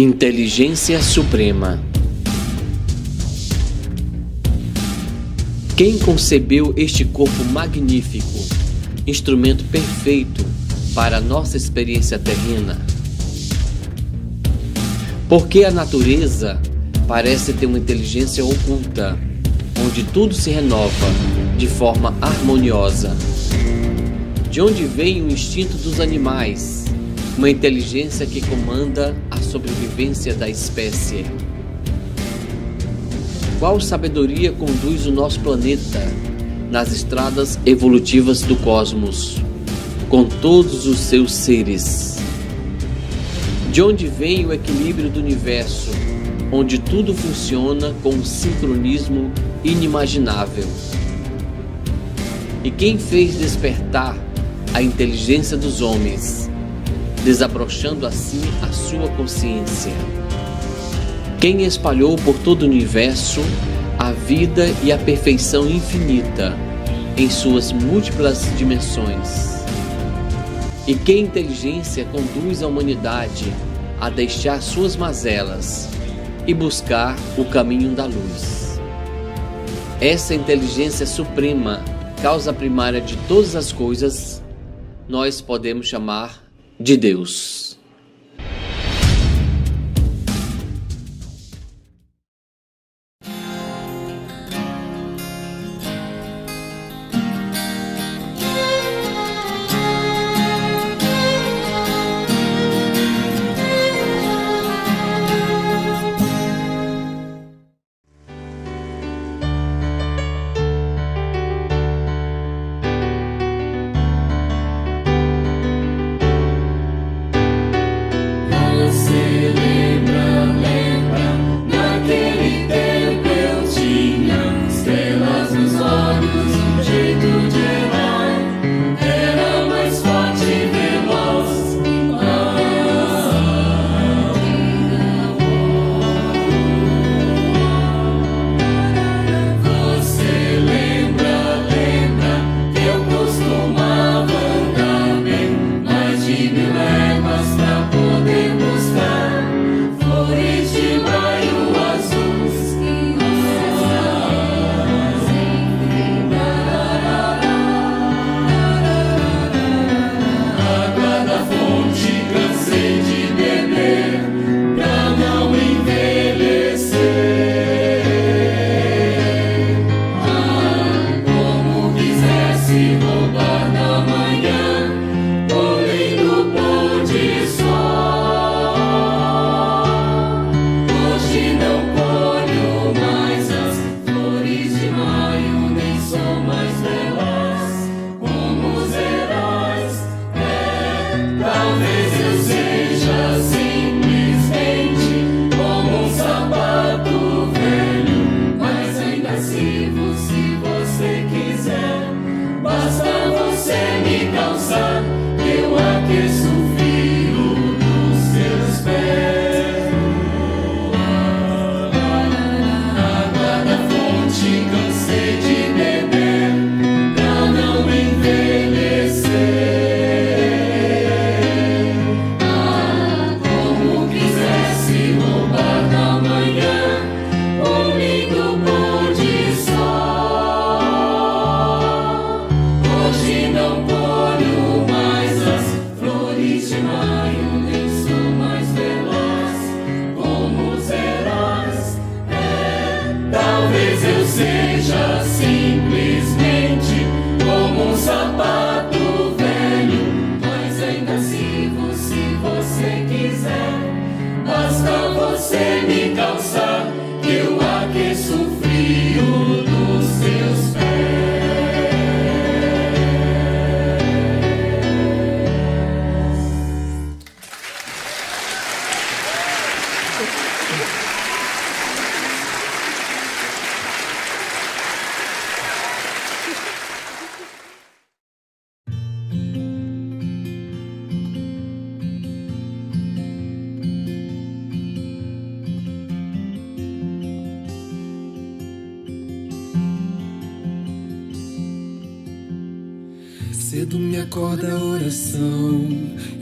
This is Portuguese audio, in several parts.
Inteligência Suprema. Quem concebeu este corpo magnífico, instrumento perfeito para a nossa experiência terrena? Porque a natureza parece ter uma inteligência oculta, onde tudo se renova de forma harmoniosa. De onde vem o instinto dos animais? Uma inteligência que comanda a sobrevivência da espécie. Qual sabedoria conduz o nosso planeta nas estradas evolutivas do cosmos, com todos os seus seres? De onde vem o equilíbrio do universo, onde tudo funciona com um sincronismo inimaginável? E quem fez despertar a inteligência dos homens, desabrochando assim a sua consciência? Quem espalhou por todo o universo a vida e a perfeição infinita em suas múltiplas dimensões? E que inteligência conduz a humanidade a deixar suas mazelas e buscar o caminho da luz? Essa inteligência suprema, causa primária de todas as coisas, nós podemos chamar de Deus. Cedo me acorda a oração,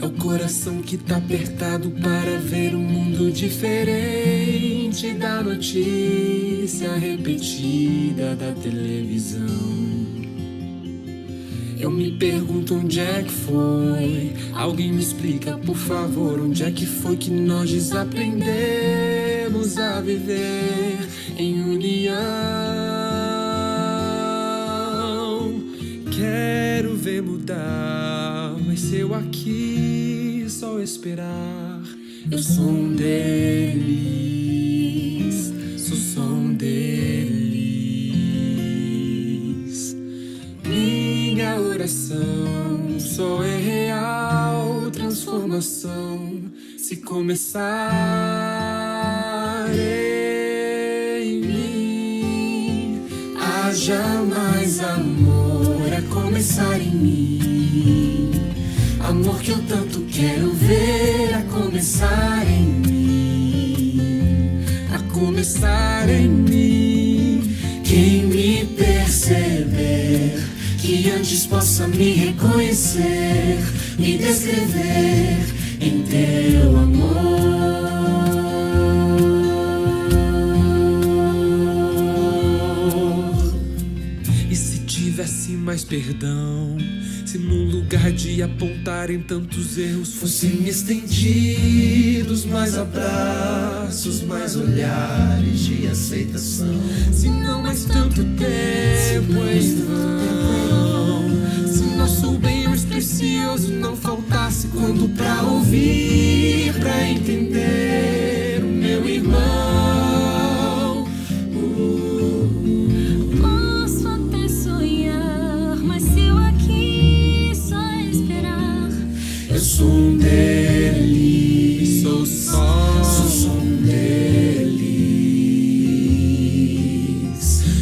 é o coração que tá apertado para ver um mundo diferente da notícia repetida da televisão. Eu me pergunto onde é que foi, alguém me explica por favor, onde é que foi que nós desaprendemos a viver em união. Quero ver mudar, mas se eu aqui só esperar, eu sou um deles, sou um deles. Minha oração só é real transformação se começar em mim. Haja mais amor a começar em mim, amor que eu tanto quero ver a começar em mim, a começar em mim. Quem me perceber, que antes possa me reconhecer, me descrever em teu amor. E se tivesse mais perdão, se num lugar de apontarem tantos erros fossem estendidos mais abraços, mais olhares de aceitação. Se não mais tanto tempo em vão, se nosso bem mais precioso não faltasse quando pra ouvir, pra entender o meu irmão. Posso até sonhar, mas se eu aqui só esperar, eu sou um deles, sou um deles.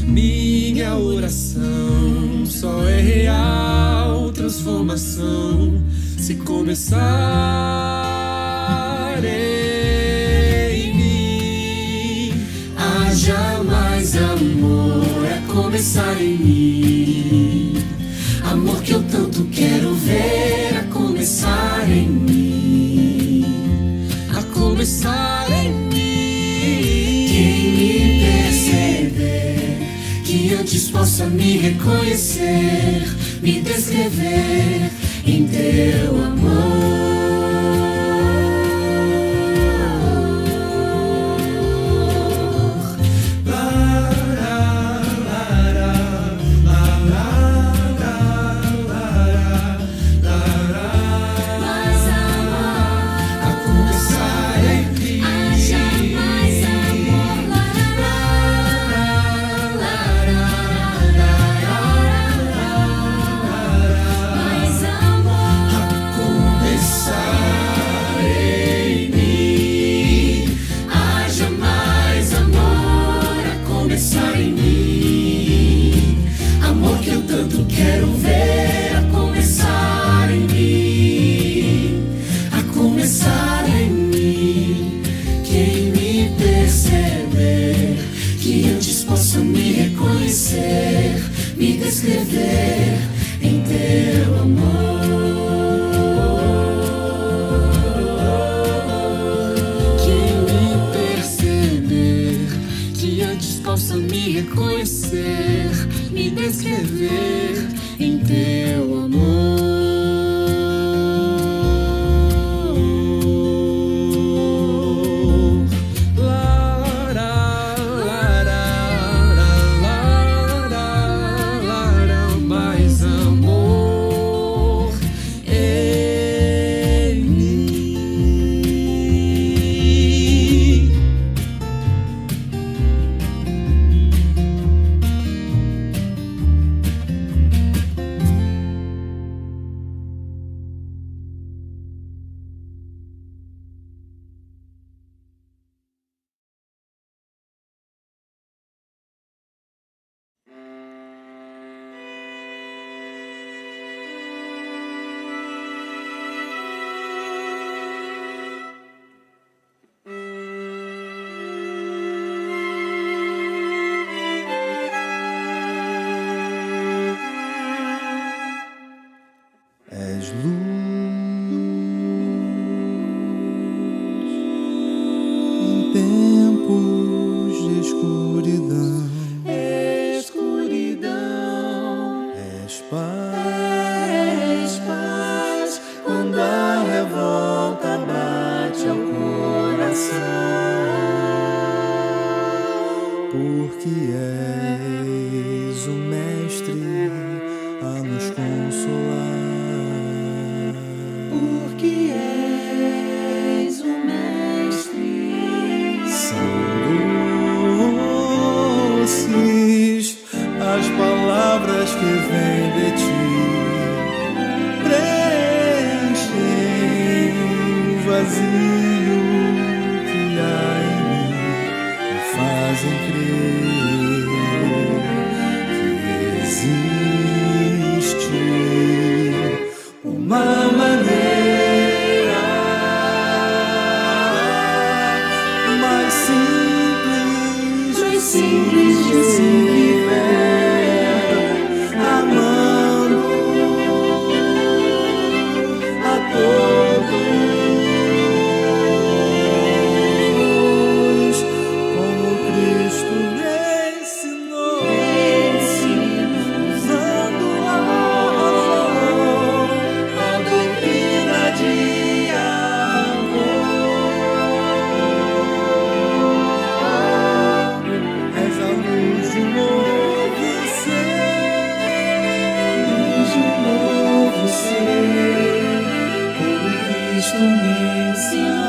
Minha oração só é real transformação se começar em mim. Haja mais amor a começar em mim, amor que eu tanto quero ver a começar em mim, a começar em mim. Quem me perceber, que antes possa me reconhecer, me descrever em teu amor. Quero ver a começar em mim, a começar em mim. Quem me perceber, que antes possa me reconhecer, me descrever em teu amor. Quem me perceber, que antes possa me reconhecer, me descrever em teu amor. Mais amor em mim. porque és o Mestre a nos consolar, porque és o Mestre. são doces as palavras que vêm de ti, preenchem o vazio que há em mim e fazem crer que existe uma maneira mais simples de se viver, amando a todos, como Cristo ensinou, usando a doutrina de amor. És a luz de um novo ser, como Cristo me ensinou.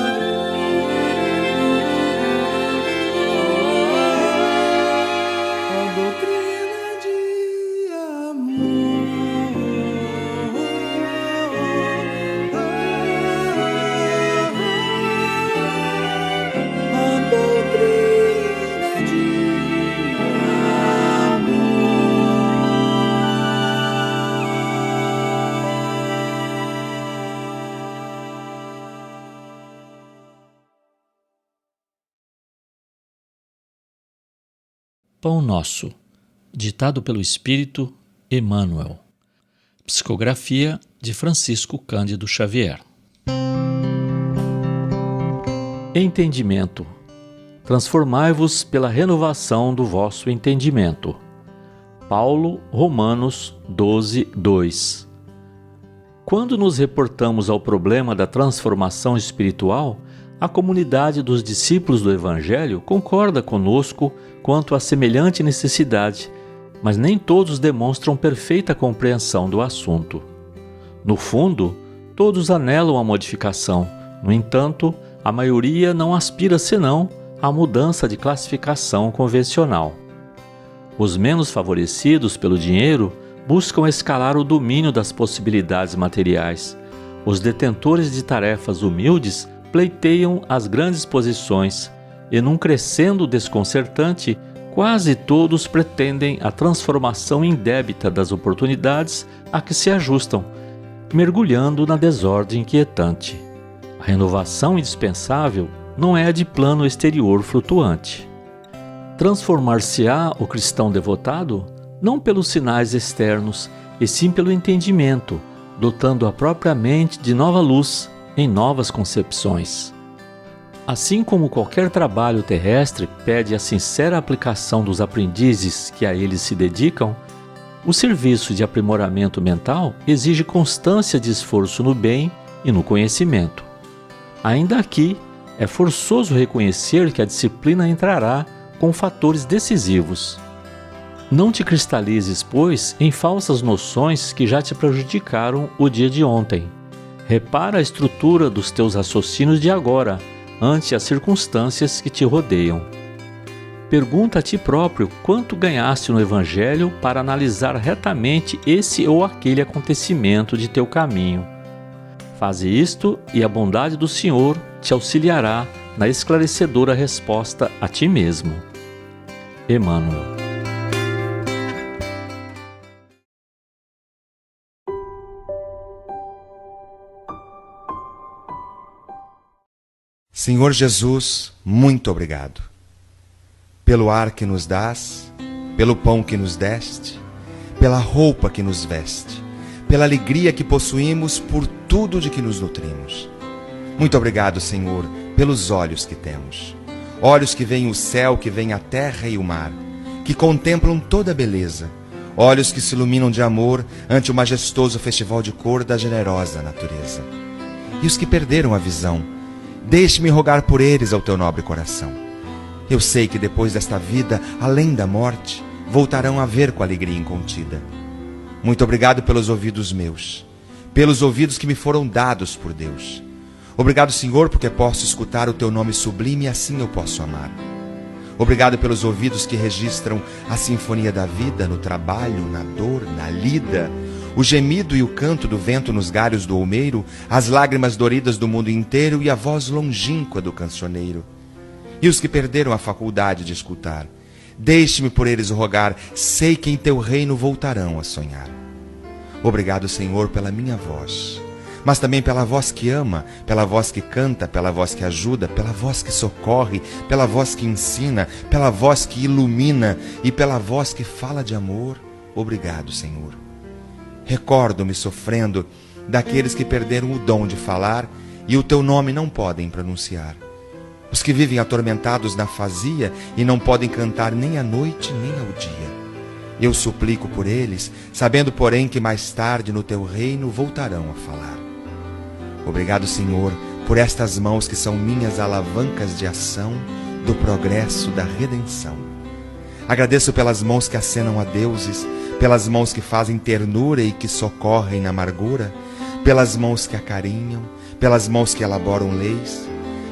A doutrina de amor. A doutrina de Pão Nosso, ditado pelo Espírito Emmanuel. Psicografia de Francisco Cândido Xavier. Entendimento. Transformai-vos pela renovação do vosso entendimento. Paulo, Romanos 12, 2. Quando nos reportamos ao problema da transformação espiritual, a comunidade dos discípulos do Evangelho concorda conosco quanto à semelhante necessidade, mas nem todos demonstram perfeita compreensão do assunto. No fundo, todos anelam a modificação. No entanto, a maioria não aspira senão à mudança de classificação convencional. Os menos favorecidos pelo dinheiro buscam escalar o domínio das possibilidades materiais. Os detentores de tarefas humildes pleiteiam as grandes posições e, num crescendo desconcertante, quase todos pretendem a transformação indébita das oportunidades a que se ajustam, mergulhando na desordem inquietante. A renovação indispensável não é a de plano exterior flutuante. Transformar-se-á o cristão devotado não pelos sinais externos, e sim pelo entendimento, dotando a própria mente de nova luz em novas concepções. Assim como qualquer trabalho terrestre pede a sincera aplicação dos aprendizes que a ele se dedicam, o serviço de aprimoramento mental exige constância de esforço no bem e no conhecimento. Ainda aqui, é forçoso reconhecer que a disciplina entrará com fatores decisivos. Não te cristalizes, pois, em falsas noções que já te prejudicaram o dia de ontem. Repara a estrutura dos teus raciocínios de agora, ante as circunstâncias que te rodeiam. Pergunta a ti próprio quanto ganhaste no Evangelho para analisar retamente esse ou aquele acontecimento de teu caminho. Faze isto e a bondade do Senhor te auxiliará na esclarecedora resposta a ti mesmo. Emmanuel. Senhor Jesus, muito obrigado pelo ar que nos dás, pelo pão que nos deste, pela roupa que nos veste, pela alegria que possuímos, por tudo de que nos nutrimos. Muito obrigado, Senhor, pelos olhos que temos. Olhos que veem o céu, que veem a terra e o mar, que contemplam toda a beleza. Olhos que se iluminam de amor ante o majestoso festival de cor da generosa natureza. E os que perderam a visão, deixe-me rogar por eles ao teu nobre coração. Eu sei que depois desta vida, além da morte, voltarão a ver com alegria incontida. Muito obrigado pelos ouvidos meus, pelos ouvidos que me foram dados por Deus. Obrigado, Senhor, porque posso escutar o teu nome sublime e assim eu posso amar. Obrigado pelos ouvidos que registram a sinfonia da vida no trabalho, na dor, na lida, o gemido e o canto do vento nos galhos do olmeiro, as lágrimas doridas do mundo inteiro e a voz longínqua do cancioneiro. E os que perderam a faculdade de escutar, deixe-me por eles rogar, sei que em teu reino voltarão a sonhar. Obrigado, Senhor, pela minha voz, mas também pela voz que ama, pela voz que canta, pela voz que ajuda, pela voz que socorre, pela voz que ensina, pela voz que ilumina e pela voz que fala de amor. Obrigado, Senhor. Recordo-me sofrendo daqueles que perderam o dom de falar e o teu nome não podem pronunciar. Os que vivem atormentados na fazia e não podem cantar nem à noite nem ao dia. Eu suplico por eles, sabendo, porém, que mais tarde no teu reino voltarão a falar. Obrigado, Senhor, por estas mãos que são minhas alavancas de ação do progresso da redenção. Agradeço pelas mãos que acenam a deuses, pelas mãos que fazem ternura e que socorrem na amargura, pelas mãos que acarinham, pelas mãos que elaboram leis,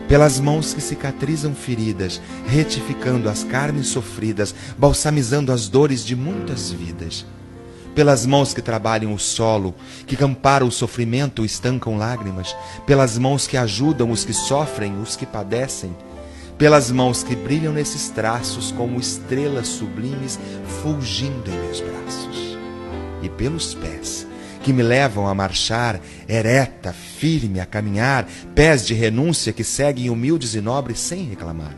pelas mãos que cicatrizam feridas, retificando as carnes sofridas, balsamizando as dores de muitas vidas, pelas mãos que trabalham o solo, que camparam o sofrimento, estancam lágrimas, pelas mãos que ajudam os que sofrem, os que padecem, pelas mãos que brilham nesses traços como estrelas sublimes fulgindo em meus braços, e pelos pés que me levam a marchar, ereta, firme, a caminhar, pés de renúncia que seguem humildes e nobres sem reclamar.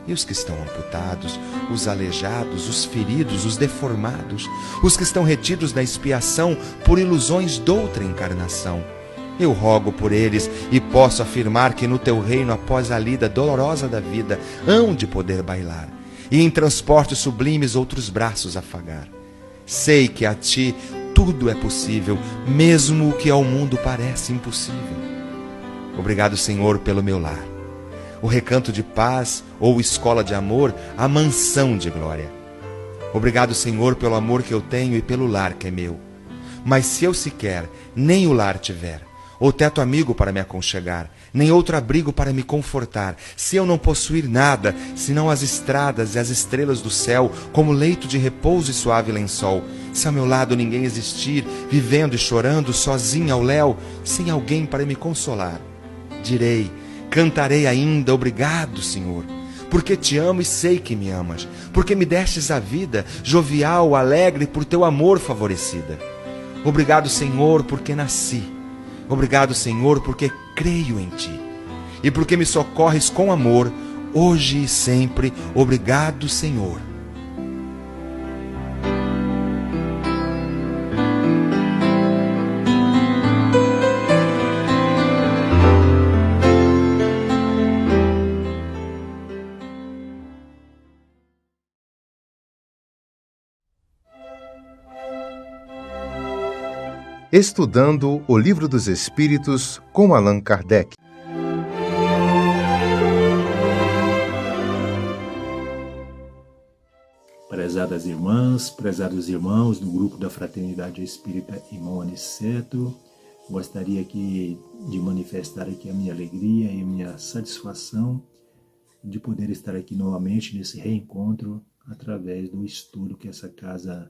E os que estão amputados, os aleijados, os feridos, os deformados, os que estão retidos na expiação por ilusões doutra encarnação, eu rogo por eles e posso afirmar que no teu reino, após a lida dolorosa da vida, hão de poder bailar e em transportes sublimes outros braços afagar. Sei que a ti tudo é possível, mesmo o que ao mundo parece impossível. Obrigado, Senhor, pelo meu lar, o recanto de paz ou escola de amor, a mansão de glória. Obrigado, Senhor, pelo amor que eu tenho e pelo lar que é meu. Mas se eu sequer nem o lar tiver, ou teto amigo para me aconchegar, nem outro abrigo para me confortar, se eu não possuir nada, senão as estradas e as estrelas do céu, como leito de repouso e suave lençol, se ao meu lado ninguém existir, vivendo e chorando, sozinho ao léu, sem alguém para me consolar, direi, cantarei ainda, obrigado, Senhor, porque te amo e sei que me amas, porque me destes a vida, jovial, alegre, por teu amor favorecida. Obrigado, Senhor, porque nasci. Obrigado, Senhor, porque creio em ti. E porque me socorres com amor, hoje e sempre. Obrigado, Senhor. Estudando o Livro dos Espíritos com Allan Kardec. Prezadas irmãs, prezados irmãos do grupo da Fraternidade Espírita Irmão Aniceto, gostaria aqui de manifestar aqui a minha alegria e a minha satisfação de poder estar aqui novamente nesse reencontro através do estudo que essa casa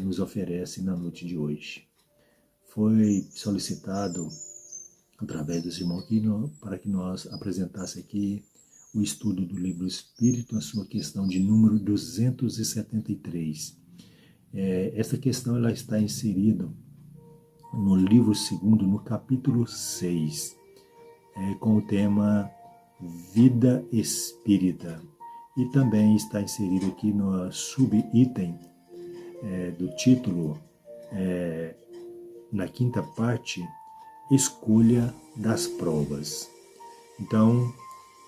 nos oferece na noite de hoje. Foi solicitado através dos irmãos aqui para que nós apresentasse aqui o estudo do Livro Espírito, a sua questão de número 273. Essa questão ela está inserida no livro 2º, no capítulo 6, com o tema Vida Espírita. E também está inserido aqui no subitem do título, na 5ª parte, Escolha das Provas. Então,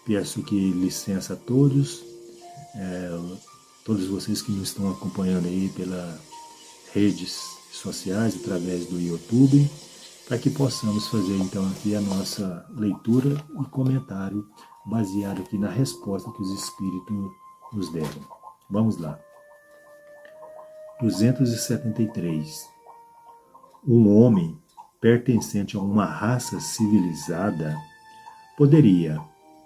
peço que licença a todos, todos vocês que nos estão acompanhando aí pelas redes sociais, através do YouTube, para que possamos fazer então aqui a nossa leitura e comentário baseado aqui na resposta que os Espíritos nos deram. Vamos lá. 273. Um homem pertencente a uma raça civilizada poderia,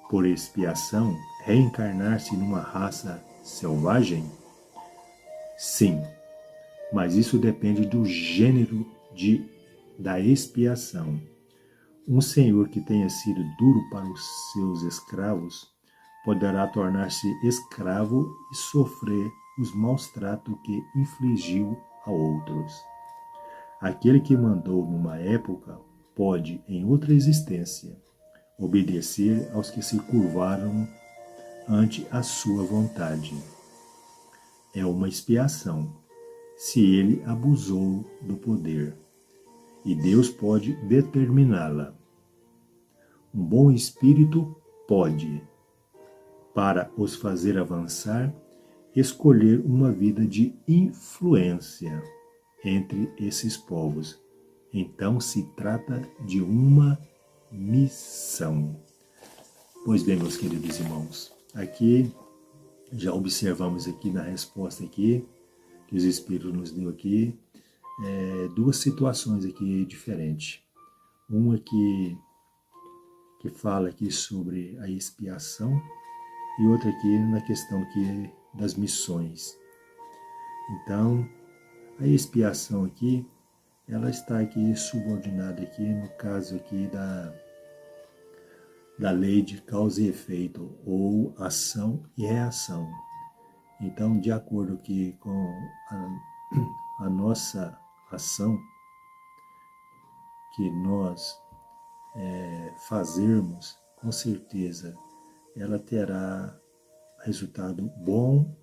por expiação, reencarnar-se numa raça selvagem? Sim, mas isso depende do gênero da expiação. Um senhor que tenha sido duro para os seus escravos poderá tornar-se escravo e sofrer os maus tratos que infligiu a outros. Aquele que mandou numa época pode, em outra existência, obedecer aos que se curvaram ante a sua vontade. É uma expiação, se ele abusou do poder, e Deus pode determiná-la. Um bom espírito pode, para os fazer avançar, escolher uma vida de influência entre esses povos. Então se trata de uma missão. Pois bem, meus queridos irmãos, aqui já observamos aqui na resposta aqui, que os Espíritos nos deu aqui, duas situações aqui diferentes. Uma que fala aqui sobre a expiação e outra aqui na questão aqui das missões. Então, a expiação aqui, ela está aqui subordinada aqui no caso aqui da lei de causa e efeito, ou ação e reação. Então, de acordo aqui com a nossa ação, que nós fazermos, com certeza, ela terá resultado bom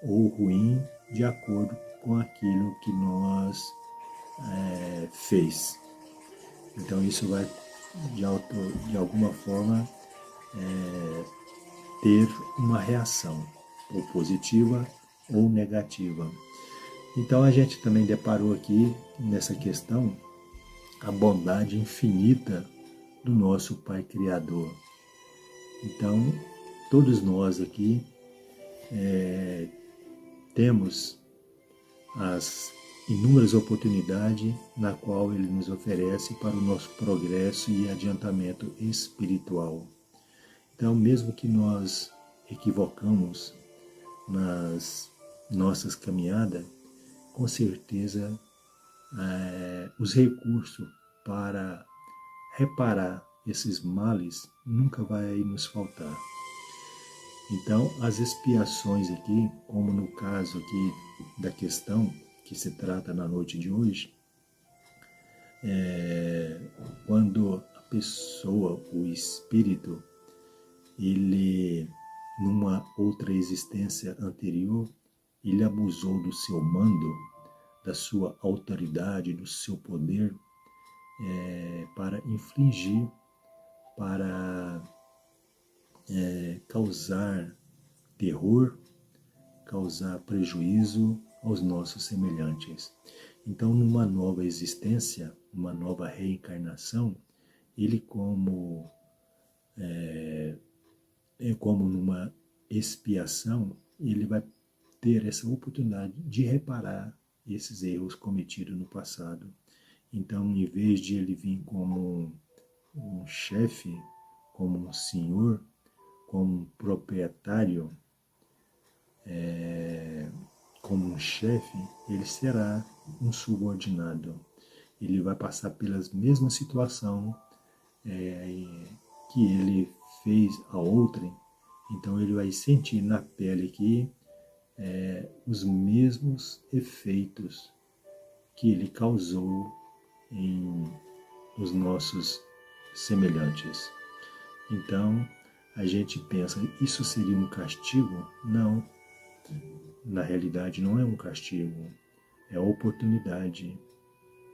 ou ruim, de acordo com aquilo que nós fez. Então isso vai, de alguma forma, ter uma reação, ou positiva ou negativa. Então a gente também deparou aqui, nessa questão, a bondade infinita do nosso Pai Criador. Então, todos nós aqui temos as inúmeras oportunidades na qual Ele nos oferece para o nosso progresso e adiantamento espiritual. Então, mesmo que nós equivocamos nas nossas caminhadas, com certeza os recursos para reparar esses males nunca vai nos faltar. Então, as expiações aqui, como no caso aqui da questão que se trata na noite de hoje, quando a pessoa, o espírito, ele, numa outra existência anterior, ele abusou do seu mando, da sua autoridade, do seu poder, para infligir, para causar terror, causar prejuízo aos nossos semelhantes. Então, numa nova existência, uma nova reencarnação, ele como numa expiação, ele vai ter essa oportunidade de reparar esses erros cometidos no passado. Então, em vez de ele vir como um chefe, como um senhor, como um proprietário, como um chefe, ele será um subordinado. Ele vai passar pelas mesmas situações que ele fez a outrem. Então ele vai sentir na pele aqui os mesmos efeitos que ele causou nos nossos semelhantes. Então, a gente pensa, isso seria um castigo? Não. Na realidade, não é um castigo. É oportunidade,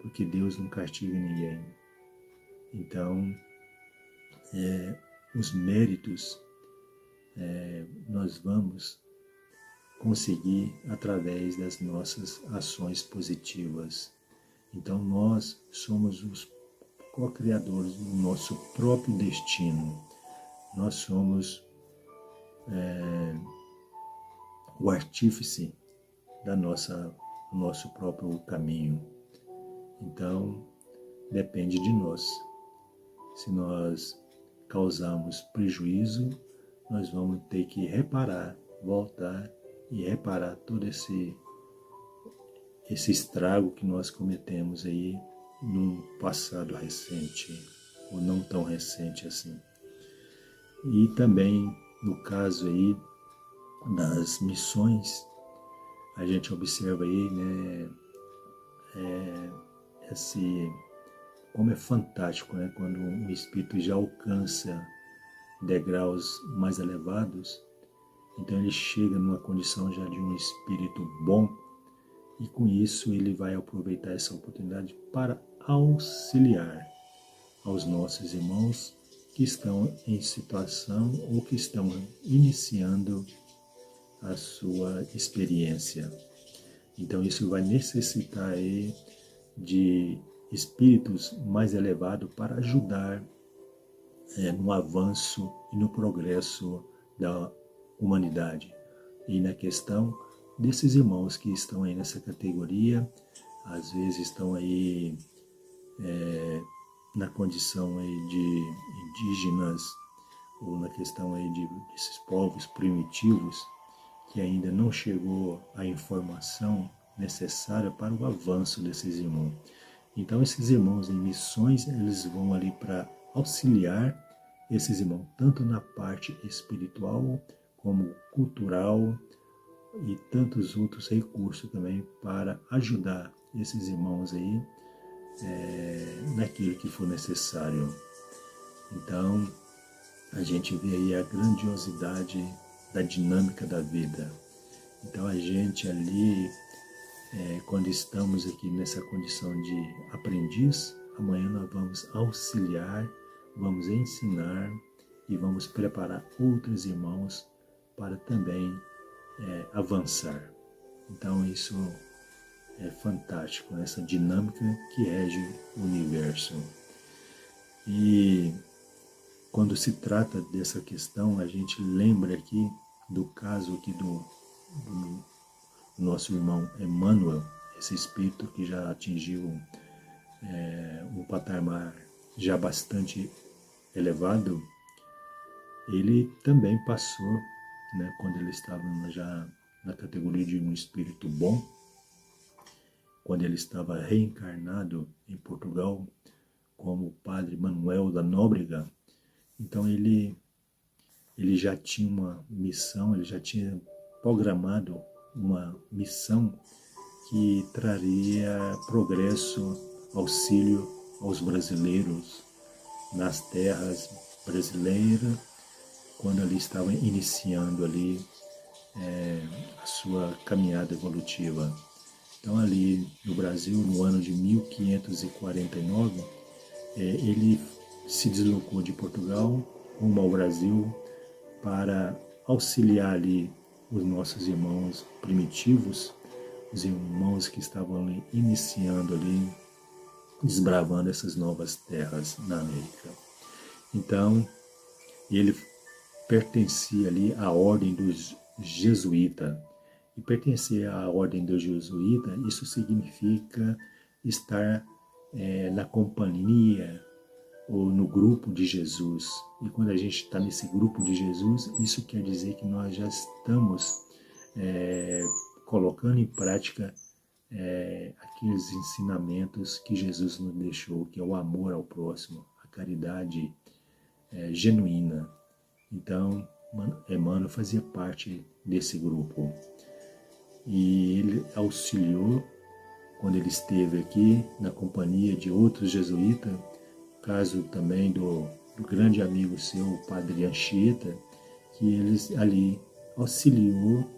porque Deus não castiga ninguém. Então, os méritos nós vamos conseguir através das nossas ações positivas. Então, nós somos os co-criadores do nosso próprio destino. nós somos o artífice do nosso próprio caminho. Então, depende de nós. Se nós causamos prejuízo, nós vamos ter que reparar, voltar e reparar todo esse estrago que nós cometemos aí num passado recente, ou não tão recente assim. E também, no caso aí das missões, a gente observa aí, né, como é fantástico, né, quando um espírito já alcança degraus mais elevados, então ele chega numa condição já de um espírito bom, e com isso ele vai aproveitar essa oportunidade para auxiliar aos nossos irmãos que estão em situação ou que estão iniciando a sua experiência. Então isso vai necessitar aí de espíritos mais elevados para ajudar no avanço e no progresso da humanidade. E na questão desses irmãos que estão aí nessa categoria, às vezes estão aí na condição aí de indígenas, ou na questão aí desses povos primitivos, que ainda não chegou a informação necessária para o avanço desses irmãos. Então esses irmãos em missões, eles vão ali para auxiliar esses irmãos, tanto na parte espiritual, como cultural, e tantos outros recursos também para ajudar esses irmãos aí naquilo que for necessário. Então, a gente vê aí a grandiosidade da dinâmica da vida. Então, a gente ali, quando estamos aqui nessa condição de aprendiz, amanhã nós vamos auxiliar, vamos ensinar e vamos preparar outros irmãos para também avançar. Então isso é fantástico, essa dinâmica que rege o universo. E quando se trata dessa questão, a gente lembra aqui do caso aqui do nosso irmão Emmanuel, esse espírito que já atingiu um patamar já bastante elevado. Ele também passou, né, quando ele estava já na categoria de um espírito bom, quando ele estava reencarnado em Portugal como o padre Manuel da Nóbrega. Então ele já tinha uma missão, ele já tinha programado uma missão que traria progresso, auxílio aos brasileiros nas terras brasileiras, quando ele estava iniciando ali a sua caminhada evolutiva. Então ali no Brasil, no ano de 1549, ele se deslocou de Portugal rumo ao Brasil para auxiliar ali os nossos irmãos primitivos, os irmãos que estavam ali iniciando ali, desbravando essas novas terras na América. Então, ele pertencia ali à ordem dos jesuítas. E pertencer à ordem dos jesuítas, isso significa estar na companhia ou no grupo de Jesus. E quando a gente está nesse grupo de Jesus, isso quer dizer que nós já estamos colocando em prática aqueles ensinamentos que Jesus nos deixou, que é o amor ao próximo, a caridade genuína. Então, Emmanuel fazia parte desse grupo. E ele auxiliou, quando ele esteve aqui, na companhia de outros jesuítas, caso também do grande amigo seu, o padre Anchieta, que eles ali auxiliou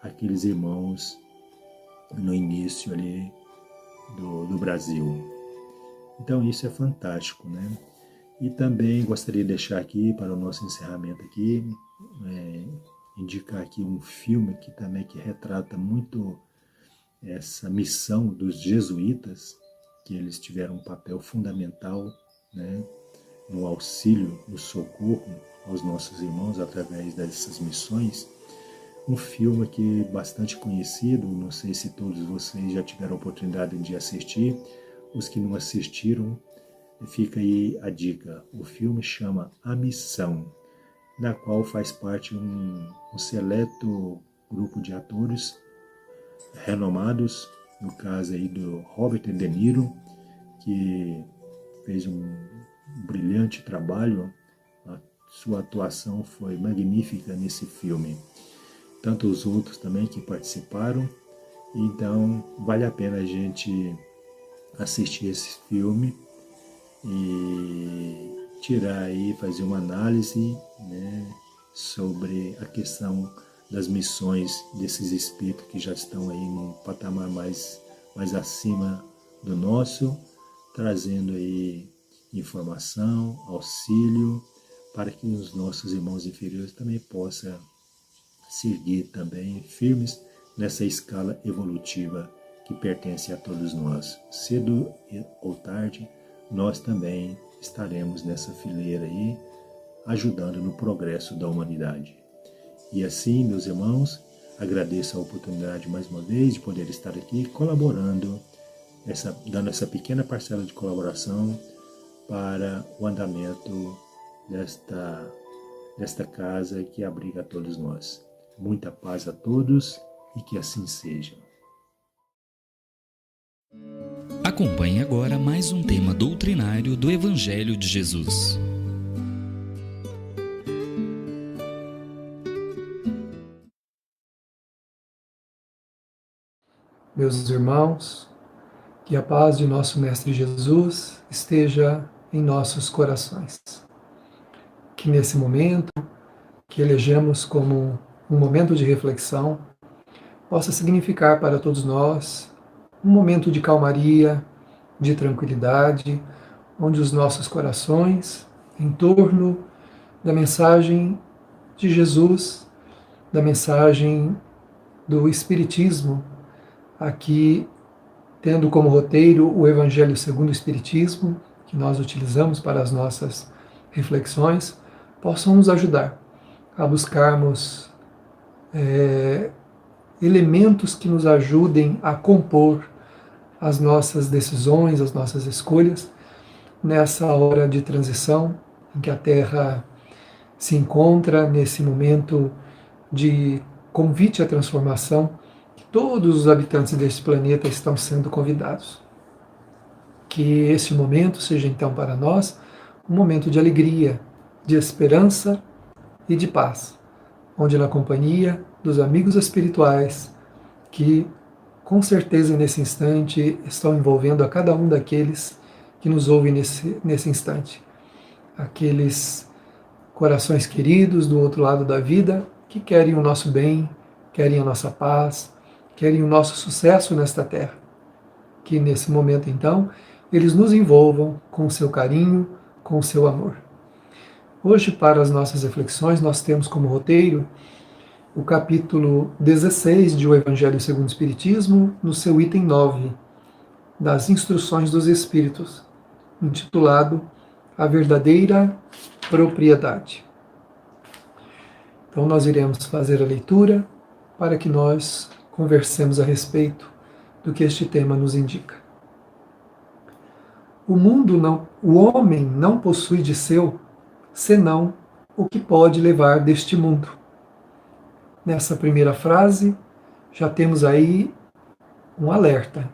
aqueles irmãos no início ali do Brasil. Então isso é fantástico, né? E também gostaria de deixar aqui, para o nosso encerramento aqui, indicar aqui um filme que também retrata muito essa missão dos jesuítas, que eles tiveram um papel fundamental, né, no auxílio, no socorro aos nossos irmãos através dessas missões, um filme que é bastante conhecido, não sei se todos vocês já tiveram a oportunidade de assistir, os que não assistiram, fica aí a dica. O filme chama A Missão, da qual faz parte um seleto grupo de atores renomados, no caso aí do Robert De Niro, que fez um brilhante trabalho, a sua atuação foi magnífica nesse filme. Tanto os outros também que participaram, então vale a pena a gente assistir esse filme e tirar aí, fazer uma análise, né, sobre a questão das missões desses espíritos que já estão aí num patamar mais acima do nosso, trazendo aí informação, auxílio, para que os nossos irmãos inferiores também possam seguir também firmes nessa escala evolutiva que pertence a todos nós. Cedo ou tarde, nós também estaremos nessa fileira aí, ajudando no progresso da humanidade. E assim, meus irmãos, agradeço a oportunidade mais uma vez de poder estar aqui colaborando, dando essa pequena parcela de colaboração para o andamento desta casa que abriga a todos nós. Muita paz a todos e que assim seja. Acompanhe agora mais um tema doutrinário do Evangelho de Jesus. Meus irmãos, que a paz de nosso Mestre Jesus esteja em nossos corações. Que nesse momento, que elegemos como um momento de reflexão, possa significar para todos nós um momento de calmaria, de tranquilidade, onde os nossos corações, em torno da mensagem de Jesus, da mensagem do Espiritismo, aqui tendo como roteiro o Evangelho segundo o Espiritismo, que nós utilizamos para as nossas reflexões, possam nos ajudar a buscarmos elementos que nos ajudem a compor as nossas decisões, as nossas escolhas, nessa hora de transição em que a Terra se encontra, nesse momento de convite à transformação, que todos os habitantes deste planeta estão sendo convidados. Que esse momento seja então para nós um momento de alegria, de esperança e de paz, onde na companhia dos amigos espirituais que com certeza nesse instante estão envolvendo a cada um daqueles que nos ouvem nesse instante. Aqueles corações queridos do outro lado da vida que querem o nosso bem, querem a nossa paz, querem o nosso sucesso nesta terra. Que nesse momento então eles nos envolvam com o seu carinho, com o seu amor. Hoje, para as nossas reflexões, nós temos como roteiro o capítulo 16 de O Evangelho segundo o Espiritismo, no seu item 9, das Instruções dos Espíritos, intitulado A Verdadeira Propriedade. Então nós iremos fazer a leitura para que nós conversemos a respeito do que este tema nos indica. O homem não possui de seu, senão o que pode levar deste mundo. Nessa primeira frase, já temos aí um alerta,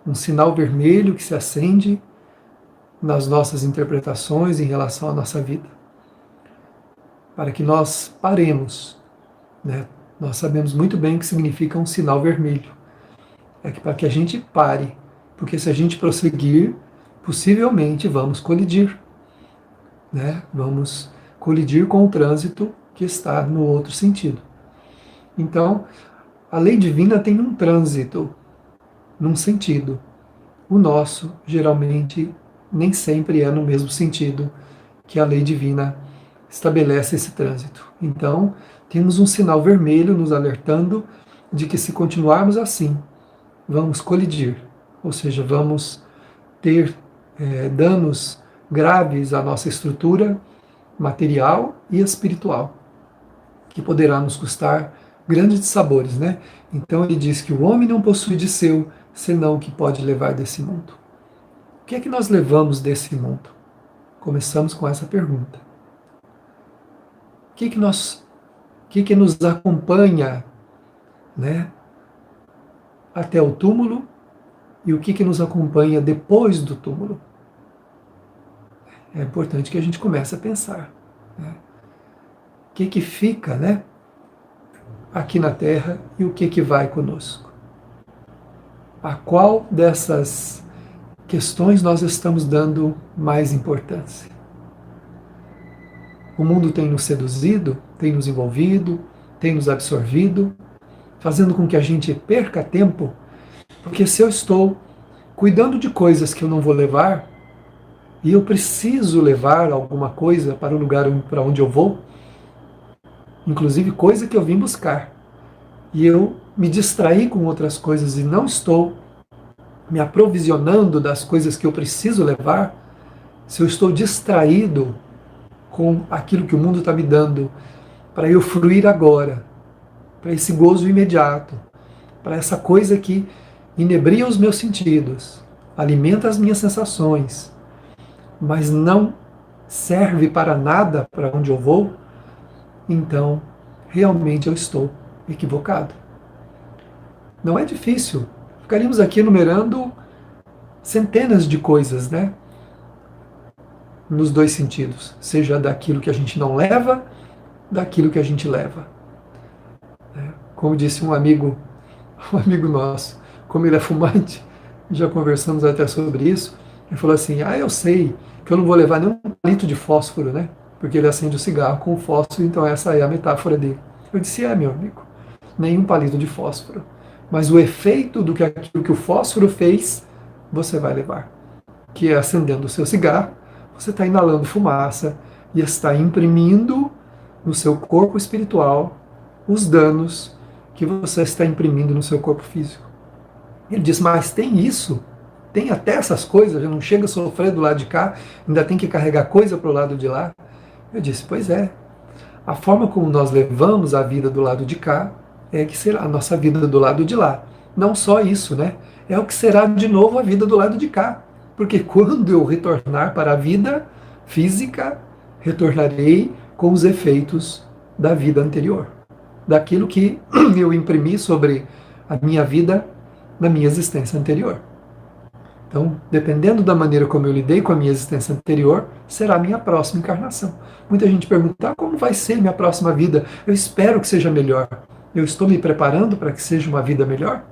um sinal vermelho que se acende nas nossas interpretações em relação à nossa vida, para que nós paremos, né? Nós sabemos muito bem o que significa um sinal vermelho. É que para que a gente pare, porque se a gente prosseguir, possivelmente vamos colidir, né? Vamos colidir com o trânsito que está no outro sentido. Então, a lei divina tem um trânsito, num sentido. O nosso, geralmente, nem sempre é no mesmo sentido que a lei divina estabelece esse trânsito. Então, temos um sinal vermelho nos alertando de que se continuarmos assim, vamos colidir, ou seja, vamos ter danos graves à nossa estrutura material e espiritual, que poderá nos custar grandes sabores, né? Então ele diz que o homem não possui de seu, senão o que pode levar desse mundo. O que é que nós levamos desse mundo? Começamos com essa pergunta. O que que nos acompanha, né, até o túmulo, e o que nos acompanha depois do túmulo? É importante que a gente comece a pensar, né? O que fica, né, aqui na Terra e o que vai conosco? A qual dessas questões nós estamos dando mais importância? O mundo tem nos seduzido, tem nos envolvido, tem nos absorvido, fazendo com que a gente perca tempo, porque se eu estou cuidando de coisas que eu não vou levar, e eu preciso levar alguma coisa para o lugar para onde eu vou, inclusive coisa que eu vim buscar, e eu me distraí com outras coisas e não estou me aprovisionando das coisas que eu preciso levar, se eu estou distraído com aquilo que o mundo está me dando, para eu fruir agora, para esse gozo imediato, para essa coisa que inebria os meus sentidos, alimenta as minhas sensações, mas não serve para nada para onde eu vou, então realmente eu estou equivocado. Não é difícil. Ficaríamos aqui enumerando centenas de coisas, né? Nos dois sentidos, seja daquilo que a gente não leva, daquilo que a gente leva. Como disse um amigo nosso, como ele é fumante, já conversamos até sobre isso, ele falou assim, eu sei que eu não vou levar nenhum palito de fósforo, né? Porque ele acende o cigarro com fósforo, então essa é a metáfora dele. Eu disse, meu amigo, nenhum palito de fósforo, mas o efeito do que aquilo que o fósforo fez, você vai levar, que é acendendo o seu cigarro, você está inalando fumaça e está imprimindo no seu corpo espiritual os danos que você está imprimindo no seu corpo físico. Ele diz, mas tem isso, tem até essas coisas, já não chega a sofrer do lado de cá, ainda tem que carregar coisa para o lado de lá. Eu disse, pois é, a forma como nós levamos a vida do lado de cá é que será a nossa vida do lado de lá. Não só isso, né? É o que será de novo a vida do lado de cá. Porque quando eu retornar para a vida física, retornarei com os efeitos da vida anterior, daquilo que eu imprimi sobre a minha vida na minha existência anterior. Então, dependendo da maneira como eu lidei com a minha existência anterior, será a minha próxima encarnação. Muita gente pergunta, como vai ser minha próxima vida? Eu espero que seja melhor. Eu estou me preparando para que seja uma vida melhor?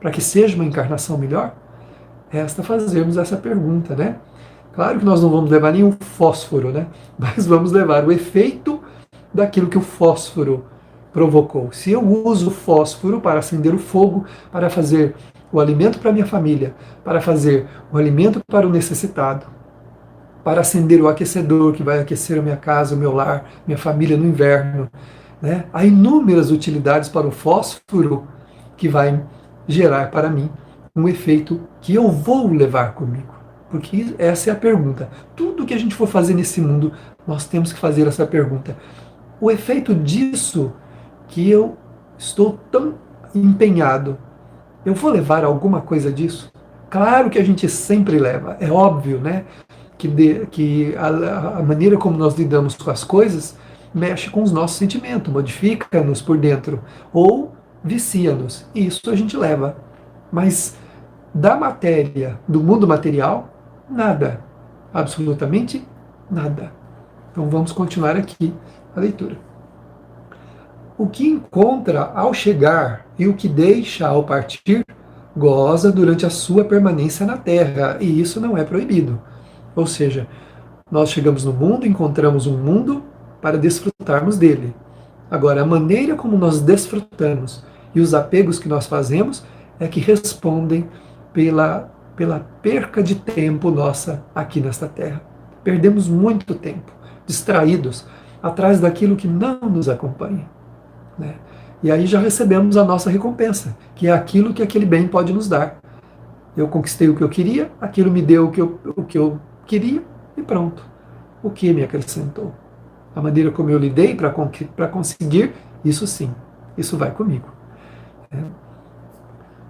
Para que seja uma encarnação melhor? Resta fazermos essa pergunta, né? Claro que nós não vamos levar nenhum fósforo, né? Mas vamos levar o efeito daquilo que o fósforo provocou. Se eu uso o fósforo para acender o fogo, para fazer o alimento para a minha família, para fazer o alimento para o necessitado, para acender o aquecedor que vai aquecer a minha casa, o meu lar, minha família no inverno, né? Há inúmeras utilidades para o fósforo que vai gerar para mim um efeito que eu vou levar comigo. Porque essa é a pergunta. Tudo que a gente for fazer nesse mundo, nós temos que fazer essa pergunta. O efeito disso que eu estou tão empenhado, eu vou levar alguma coisa disso? Claro que a gente sempre leva. É óbvio, né? Que a maneira como nós lidamos com as coisas mexe com os nossos sentimentos, modifica-nos por dentro ou vicia-nos. Isso a gente leva. Mas da matéria, do mundo material, nada. Absolutamente nada. Então vamos continuar aqui a leitura. O que encontra ao chegar e o que deixa ao partir, goza durante a sua permanência na Terra, e isso não é proibido. Ou seja, nós chegamos no mundo, encontramos um mundo para desfrutarmos dele. Agora, a maneira como nós desfrutamos e os apegos que nós fazemos é que respondem pela perca de tempo nossa aqui nesta Terra. Perdemos muito tempo, distraídos, atrás daquilo que não nos acompanha, né? E aí já recebemos a nossa recompensa, que é aquilo que aquele bem pode nos dar. Eu conquistei o que eu queria, aquilo me deu o que eu queria, e pronto. O que me acrescentou? A maneira como eu lidei para conseguir, isso sim, isso vai comigo.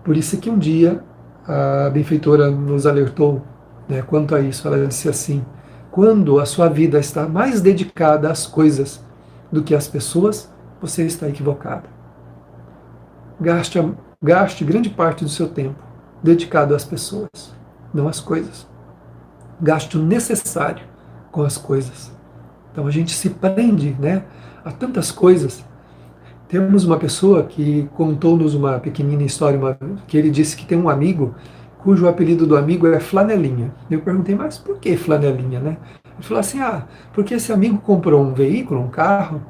Por isso que um dia a benfeitora nos alertou, né, quanto a isso. Ela disse assim: quando a sua vida está mais dedicada às coisas do que às pessoas, você está equivocado. Gaste grande parte do seu tempo dedicado às pessoas, não às coisas. Gaste o necessário com as coisas. Então a gente se prende, né, a tantas coisas. Temos uma pessoa que contou-nos uma pequenina história, que ele disse que tem um amigo cujo apelido do amigo é Flanelinha. Eu perguntei, mas por que Flanelinha, né? Ele falou assim, porque esse amigo comprou um veículo, um carro,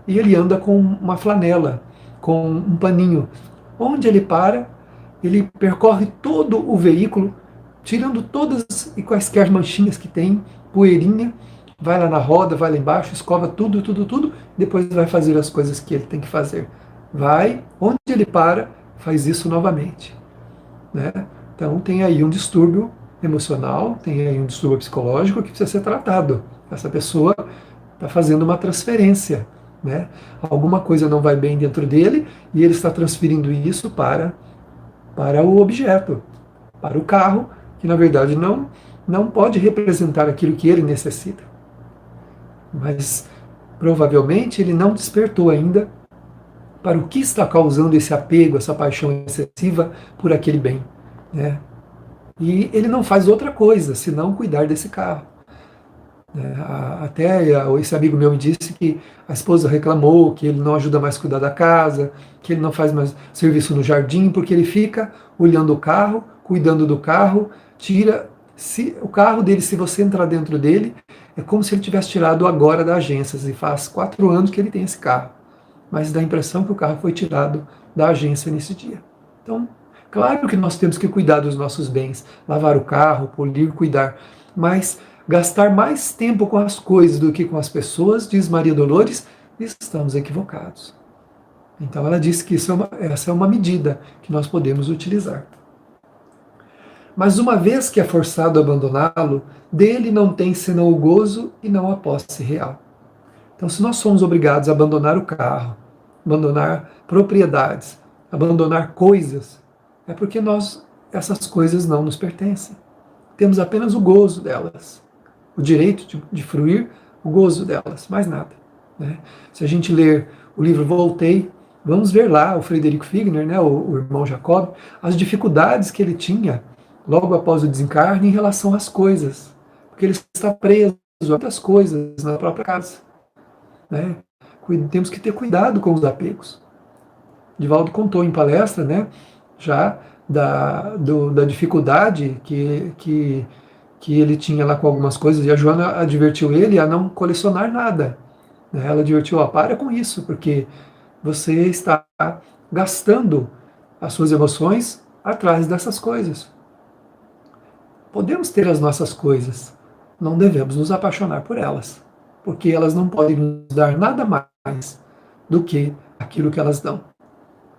e ele anda com uma flanela, com um paninho. Onde ele para, ele percorre todo o veículo, tirando todas e quaisquer manchinhas que tem, poeirinha, vai lá na roda, vai lá embaixo, escova tudo, depois vai fazer as coisas que ele tem que fazer. Vai, onde ele para, faz isso novamente. Né? Então tem aí um distúrbio emocional, tem aí um distúrbio psicológico que precisa ser tratado. Essa pessoa está fazendo uma transferência. Né? Alguma coisa não vai bem dentro dele e ele está transferindo isso para o objeto, para o carro, que na verdade não pode representar aquilo que ele necessita. Mas provavelmente ele não despertou ainda para o que está causando esse apego, essa paixão excessiva por aquele bem. Né? E ele não faz outra coisa senão cuidar desse carro. Até esse amigo meu me disse que a esposa reclamou que ele não ajuda mais a cuidar da casa, que ele não faz mais serviço no jardim, porque ele fica olhando o carro, cuidando do carro, o carro dele, se você entrar dentro dele, é como se ele tivesse tirado agora da agência, e faz 4 anos que ele tem esse carro, mas dá a impressão que o carro foi tirado da agência nesse dia. Então, claro que nós temos que cuidar dos nossos bens, lavar o carro, polir, cuidar, mas gastar mais tempo com as coisas do que com as pessoas, diz Maria Dolores, estamos equivocados. Então ela disse que essa é uma medida que nós podemos utilizar. Mas uma vez que é forçado a abandoná-lo, dele não tem senão o gozo e não a posse real. Então, se nós somos obrigados a abandonar o carro, abandonar propriedades, abandonar coisas, é porque essas coisas não nos pertencem. Temos apenas o gozo delas, o direito de fruir o gozo delas, mais nada. Né? Se a gente ler o livro Voltei, vamos ver lá o Frederico Figner, né, o irmão Jacob, as dificuldades que ele tinha logo após o desencarne em relação às coisas, porque ele está preso a outras coisas na própria casa. Né? Temos que ter cuidado com os apegos. Divaldo contou em palestra, né, já da dificuldade que ele tinha lá com algumas coisas, e a Joana advertiu ele a não colecionar nada. Né? Ela advertiu, para com isso, porque você está gastando as suas emoções atrás dessas coisas. Podemos ter as nossas coisas, não devemos nos apaixonar por elas, porque elas não podem nos dar nada mais do que aquilo que elas dão.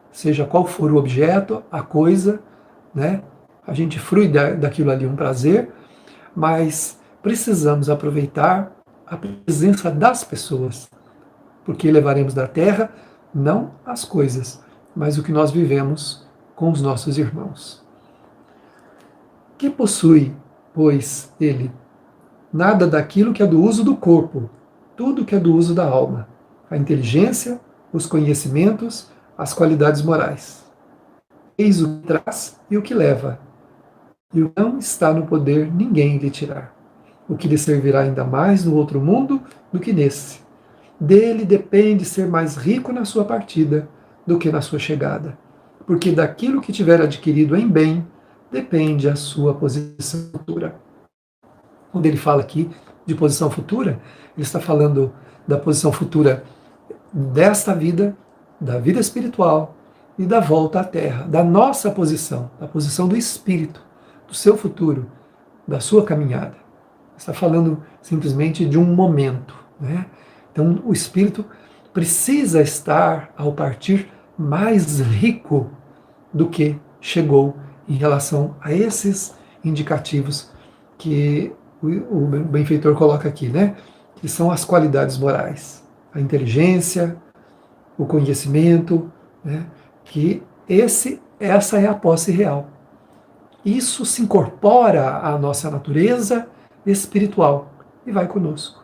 Seja qual for o objeto, a coisa, né? A gente frui daquilo ali um prazer, mas precisamos aproveitar a presença das pessoas, porque levaremos da terra não as coisas, mas o que nós vivemos com os nossos irmãos. Que possui, pois, ele? Nada daquilo que é do uso do corpo, tudo que é do uso da alma, a inteligência, os conhecimentos, as qualidades morais. Eis o que traz e o que leva, e o que não está no poder ninguém lhe tirar, o que lhe servirá ainda mais no outro mundo do que nesse. Dele depende ser mais rico na sua partida do que na sua chegada, porque daquilo que tiver adquirido em bem, depende a sua posição futura. Quando ele fala aqui de posição futura, ele está falando da posição futura desta vida, da vida espiritual e da volta à Terra, da nossa posição, da posição do espírito, do seu futuro, da sua caminhada. Está falando simplesmente de um momento. Né? Então o espírito precisa estar, ao partir, mais rico do que chegou em relação a esses indicativos que o benfeitor coloca aqui, né? Que são as qualidades morais, a inteligência, o conhecimento, né? Que essa é a posse real. Isso se incorpora à nossa natureza espiritual e vai conosco.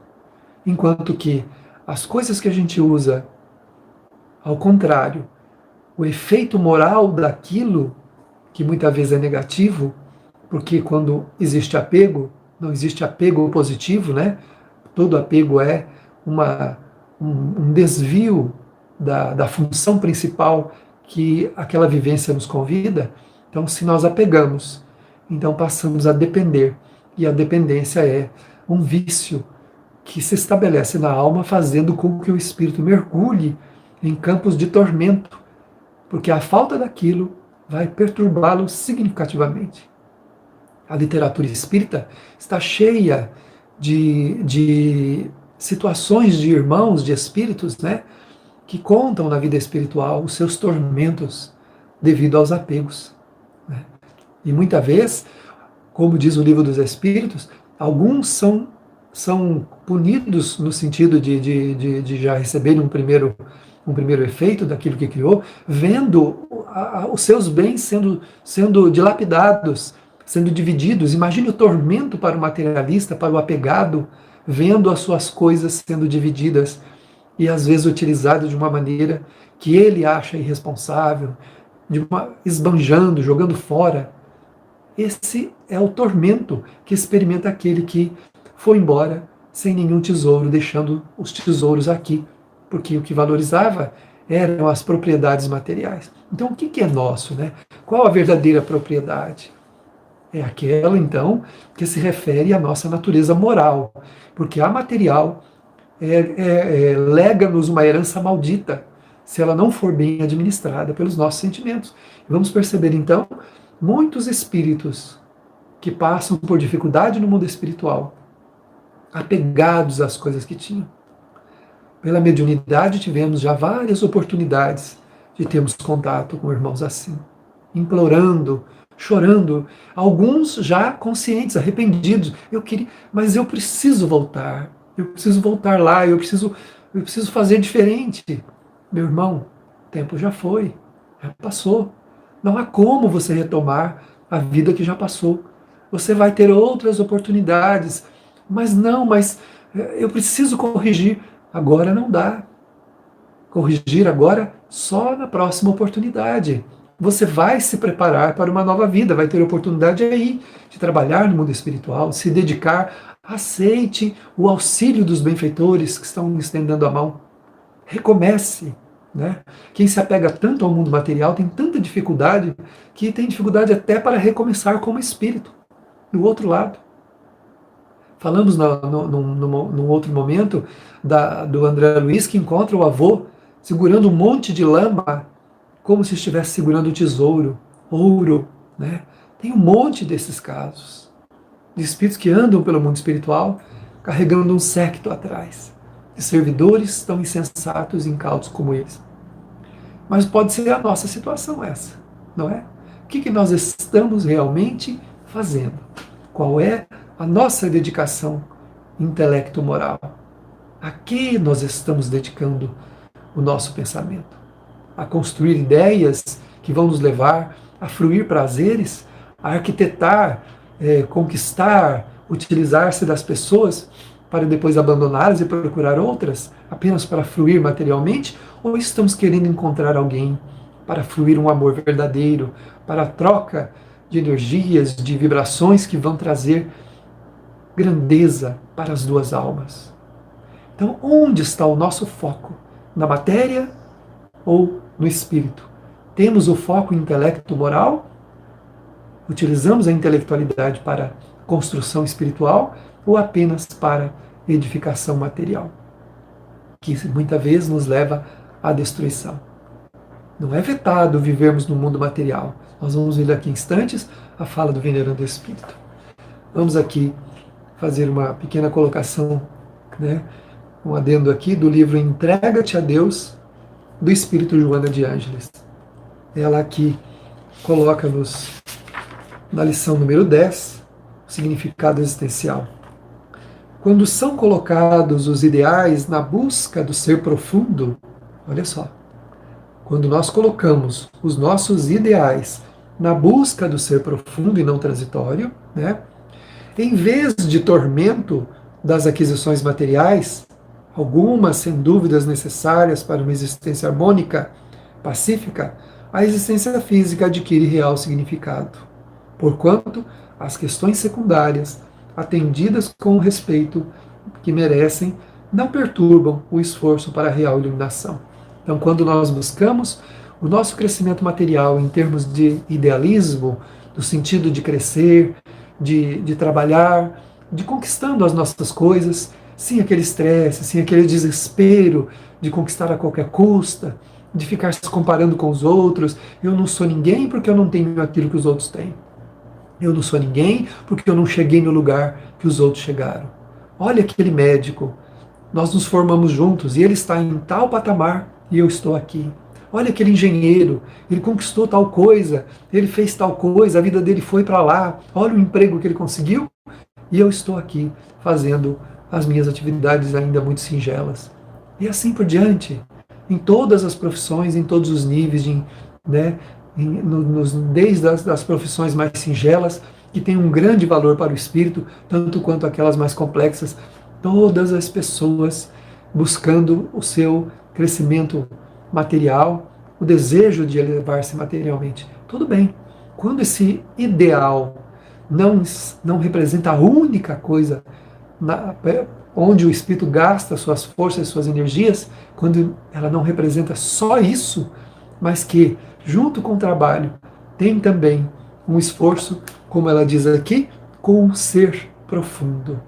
Enquanto que as coisas que a gente usa, ao contrário, o efeito moral daquilo, que muitas vezes é negativo, porque quando existe apego, não existe apego positivo, né? Todo apego é um desvio da função principal que aquela vivência nos convida. Então, se nós apegamos, então passamos a depender. E a dependência é um vício que se estabelece na alma, fazendo com que o espírito mergulhe em campos de tormento, porque a falta daquilo vai perturbá-lo significativamente. A literatura espírita está cheia de situações de irmãos, de espíritos, né, que contam na vida espiritual os seus tormentos devido aos apegos. Né? E muitas vezes, como diz o Livro dos Espíritos, alguns são punidos no sentido de já receberem um primeiro efeito daquilo que criou, vendo os seus bens sendo dilapidados, sendo divididos. Imagine o tormento para o materialista, para o apegado, vendo as suas coisas sendo divididas e às vezes utilizadas de uma maneira que ele acha irresponsável, esbanjando, jogando fora. Esse é o tormento que experimenta aquele que foi embora sem nenhum tesouro, deixando os tesouros aqui, porque o que valorizava eram as propriedades materiais. Então, o que é nosso, né? Qual a verdadeira propriedade? É aquela, então, que se refere à nossa natureza moral, porque a material lega-nos uma herança maldita, se ela não for bem administrada pelos nossos sentimentos. Vamos perceber, então, muitos espíritos que passam por dificuldade no mundo espiritual, apegados às coisas que tinham. Pela mediunidade tivemos já várias oportunidades de termos contato com irmãos assim, implorando, chorando, alguns já conscientes, arrependidos. Mas eu preciso voltar lá, eu preciso fazer diferente. Meu irmão, o tempo já foi, já passou. Não há como você retomar a vida que já passou. Você vai ter outras oportunidades, mas eu preciso corrigir. Agora não dá. Corrigir agora só na próxima oportunidade. Você vai se preparar para uma nova vida, vai ter oportunidade aí de trabalhar no mundo espiritual, se dedicar. Aceite o auxílio dos benfeitores que estão estendendo a mão. Recomece. Né? Quem se apega tanto ao mundo material tem tanta dificuldade que tem dificuldade até para recomeçar como espírito. Do outro lado. Falamos num outro momento do André Luiz, que encontra o avô segurando um monte de lama, como se estivesse segurando um tesouro, ouro. Né? Tem um monte desses casos, de espíritos que andam pelo mundo espiritual, carregando um séquito atrás, de servidores tão insensatos e incautos como eles. Mas pode ser a nossa situação essa, não é? O que nós estamos realmente fazendo? Qual é a nossa dedicação intelecto-moral? A que nós estamos dedicando o nosso pensamento? A construir ideias que vão nos levar a fruir prazeres, a arquitetar, conquistar, utilizar-se das pessoas para depois abandoná-las e procurar outras, apenas para fruir materialmente? Ou estamos querendo encontrar alguém para fluir um amor verdadeiro, para a troca de energias, de vibrações que vão trazer grandeza para as duas almas? Então, onde está o nosso foco? Na matéria ou no espírito? Temos o foco intelecto-moral? Utilizamos a intelectualidade para construção espiritual ou apenas para edificação material? Que muitas vezes nos leva à destruição. Não é vetado vivermos no mundo material. Nós vamos ver daqui a instantes a fala do Venerando Espírito. Vamos aqui fazer uma pequena colocação, né, um adendo aqui do livro Entrega-te a Deus, do Espírito Joana de Ângeles. Ela aqui coloca-nos na lição número 10, o significado existencial. quando são colocados os ideais na busca do ser profundo, olha só, quando nós colocamos os nossos ideais na busca do ser profundo e não transitório, né, em vez de tormento das aquisições materiais, algumas sem dúvidas necessárias para uma existência harmônica, pacífica, a existência física adquire real significado, porquanto as questões secundárias, atendidas com o respeito que merecem, não perturbam o esforço para a real iluminação. Então, quando nós buscamos o nosso crescimento material em termos de idealismo, no sentido de crescer, de trabalhar, de conquistando as nossas coisas, sem aquele estresse, sem aquele desespero de conquistar a qualquer custa, de ficar se comparando com os outros. Eu não sou ninguém porque eu não tenho aquilo que os outros têm. Eu não sou ninguém porque eu não cheguei no lugar que os outros chegaram. Olha aquele médico, nós nos formamos juntos e ele está em tal patamar e eu estou aqui. Olha aquele engenheiro, ele conquistou tal coisa, ele fez tal coisa, a vida dele foi para lá. Olha o emprego que ele conseguiu e eu estou aqui fazendo as minhas atividades ainda muito singelas. E assim por diante, em todas as profissões, em todos os níveis, desde as profissões mais singelas, que têm um grande valor para o espírito, tanto quanto aquelas mais complexas, todas as pessoas buscando o seu crescimento material, o desejo de elevar-se materialmente. Tudo bem, quando esse ideal não representa a única coisa onde o espírito gasta suas forças, suas energias, quando ela não representa só isso, mas que, junto com o trabalho, tem também um esforço, como ela diz aqui, com um ser profundo.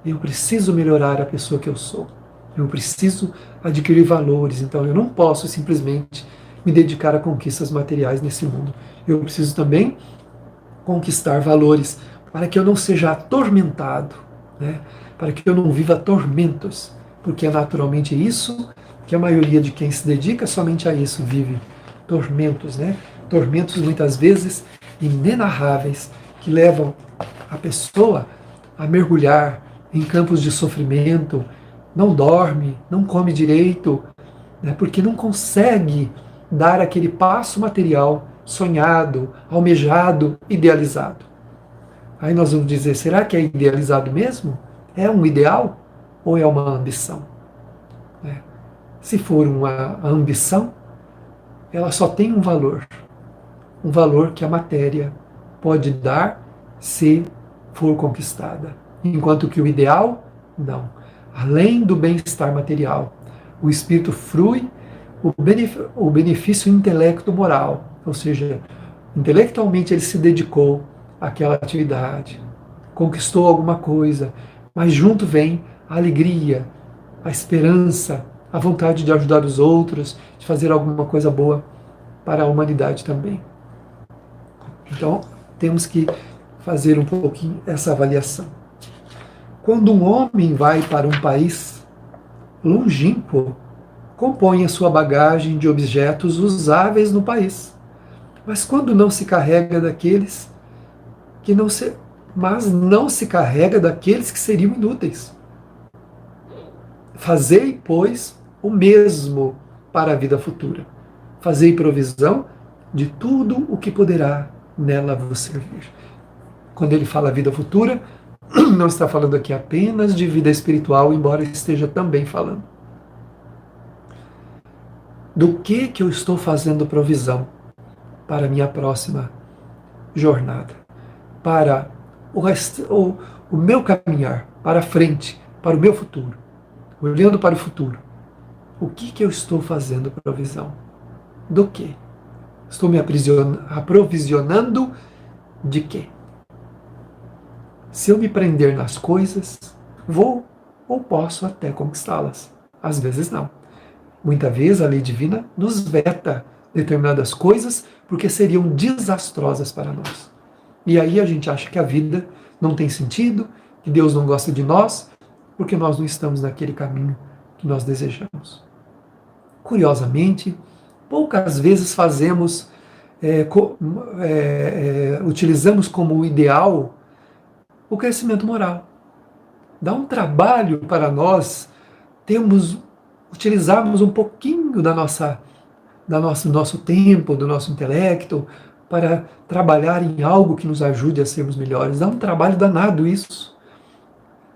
Eu preciso melhorar a pessoa que eu sou. Eu preciso adquirir valores, então eu não posso simplesmente me dedicar a conquistas materiais nesse mundo. Eu preciso também conquistar valores para que eu não seja atormentado, né? Para que eu não viva tormentos, porque é naturalmente isso que a maioria de quem se dedica somente a isso vive. Tormentos, né? Tormentos muitas vezes inenarráveis, que levam a pessoa a mergulhar em campos de sofrimento, não dorme, não come direito, né? Porque não consegue dar aquele passo material sonhado, almejado, idealizado. Aí nós vamos dizer, será que é idealizado mesmo? É um ideal ou é uma ambição? Se for uma ambição, ela só tem um valor que a matéria pode dar se for conquistada. Enquanto que o ideal, não. Além do bem-estar material, o espírito frui o benefício intelecto-moral, ou seja, intelectualmente ele se dedicou àquela atividade, conquistou alguma coisa, mas junto vem a alegria, a esperança, a vontade de ajudar os outros, de fazer alguma coisa boa para a humanidade também. Então, temos que fazer um pouquinho essa avaliação. Quando um homem vai para um país longínquo, compõe a sua bagagem de objetos usáveis no país. Mas quando não se carrega daqueles que não se carrega daqueles que seriam inúteis. Fazei, pois, o mesmo para a vida futura. Fazei provisão de tudo o que poderá nela vos servir. Quando ele fala vida futura, não está falando aqui apenas de vida espiritual, embora esteja também falando. Do que eu estou fazendo provisão para a minha próxima jornada, para o meu caminhar, para a frente, para o meu futuro, olhando para o futuro. O que eu estou fazendo provisão? Do quê? Estou me aprovisionando de quê? Se eu me prender nas coisas, vou ou posso até conquistá-las. Às vezes não. Muitas vezes a lei divina nos veta determinadas coisas porque seriam desastrosas para nós. E aí a gente acha que a vida não tem sentido, que Deus não gosta de nós, porque nós não estamos naquele caminho que nós desejamos. Curiosamente, poucas vezes utilizamos como ideal o crescimento moral. Dá um trabalho para nós utilizarmos um pouquinho do nosso tempo, do nosso intelecto, para trabalhar em algo que nos ajude a sermos melhores. Dá um trabalho danado isso.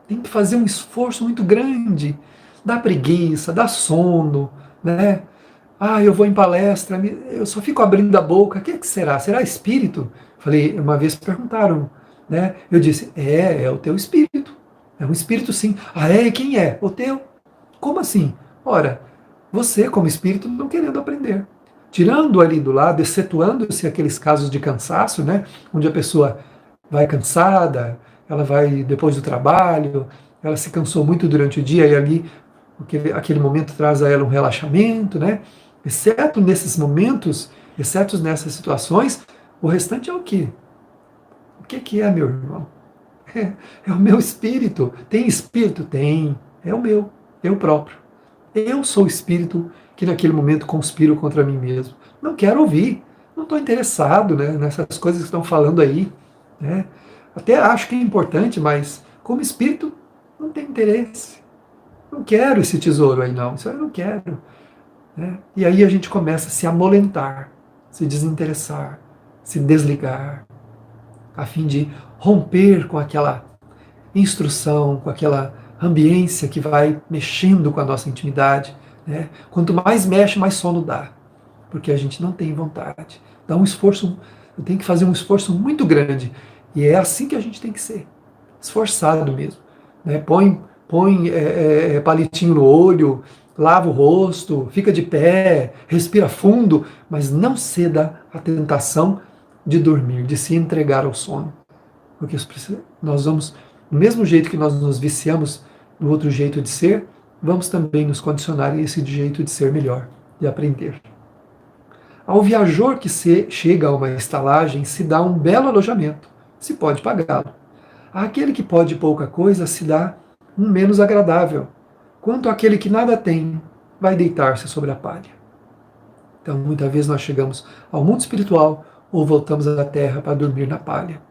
Tem que fazer um esforço muito grande. Dá preguiça, dá sono, né? Eu vou em palestra, eu só fico abrindo a boca. O que será? Será espírito? Falei, uma vez perguntaram, né? Eu disse, é o teu espírito. É um espírito, sim. Quem é? O teu. Como assim? Ora, você como espírito não querendo aprender. Tirando ali do lado, excetuando-se aqueles casos de cansaço, né? Onde a pessoa vai cansada, ela vai depois do trabalho, ela se cansou muito durante o dia e ali aquele momento traz a ela um relaxamento, né? Exceto nesses momentos, exceto nessas situações, o restante é o quê? O que é, meu irmão? É o meu espírito. Tem espírito? Tem. É o meu, eu próprio. Eu sou o espírito que naquele momento conspiro contra mim mesmo. Não quero ouvir. Não estou interessado, né, nessas coisas que estão falando aí. Né? Até acho que é importante, mas como espírito não tem interesse. Não quero esse tesouro aí não. Isso aí eu não quero. Né? E aí a gente começa a se amolentar, se desinteressar, se desligar, a fim de romper com aquela instrução, com aquela ambiência que vai mexendo com a nossa intimidade. Né? Quanto mais mexe, mais sono dá, porque a gente não tem vontade. Dá um esforço, eu tenho que fazer um esforço muito grande, e é assim que a gente tem que ser, esforçado mesmo. Né? Põe palitinho no olho, lava o rosto, fica de pé, respira fundo, mas não ceda à tentação de dormir, de se entregar ao sono. Porque nós vamos, do mesmo jeito que nós nos viciamos no outro jeito de ser, vamos também nos condicionar a esse jeito de ser melhor, de aprender. Ao viajor que chega a uma estalagem se dá um belo alojamento, se pode pagá-lo. Àquele que pode pouca coisa se dá um menos agradável, quanto àquele que nada tem, vai deitar-se sobre a palha. Então, muitas vezes nós chegamos ao mundo espiritual ou voltamos à terra para dormir na palha.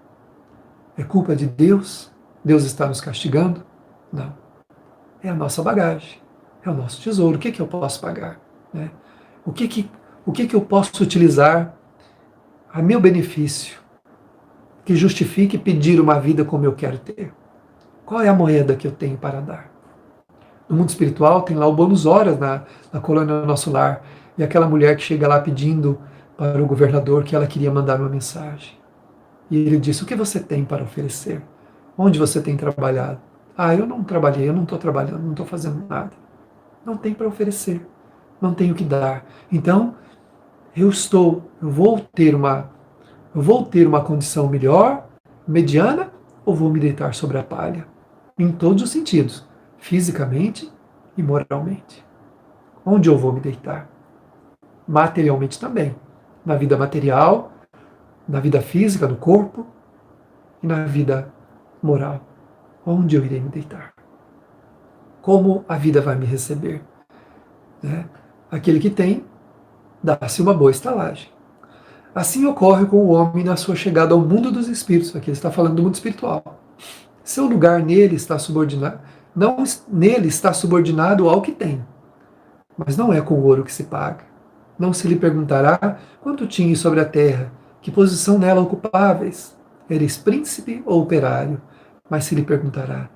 É culpa de Deus? Deus está nos castigando? Não. É a nossa bagagem, é o nosso tesouro. O que eu posso pagar? Né? O que eu posso utilizar a meu benefício, que justifique pedir uma vida como eu quero ter? Qual é a moeda que eu tenho para dar? No mundo espiritual tem lá o bônus horas na colônia Nosso Lar, e aquela mulher que chega lá pedindo para o governador que ela queria mandar uma mensagem. E ele disse, o que você tem para oferecer? Onde você tem trabalhado? Eu não trabalhei, eu não estou trabalhando, não estou fazendo nada. Não tem para oferecer, não tenho o que dar. Então, eu vou ter uma condição melhor, mediana, ou vou me deitar sobre a palha? Em todos os sentidos, fisicamente e moralmente. Onde eu vou me deitar? Materialmente também. Na vida material, na vida física, do corpo, e na vida moral. Onde eu irei me deitar? Como a vida vai me receber? Né? Aquele que tem, dá-se uma boa estalagem. Assim ocorre com o homem na sua chegada ao mundo dos espíritos. Aqui ele está falando do mundo espiritual. Seu lugar nele está subordinado, nele está subordinado ao que tem. Mas não é com o ouro que se paga. Não se lhe perguntará quanto tinha sobre a terra, que posição nela ocupáveis, eres príncipe ou operário, mas se lhe perguntará,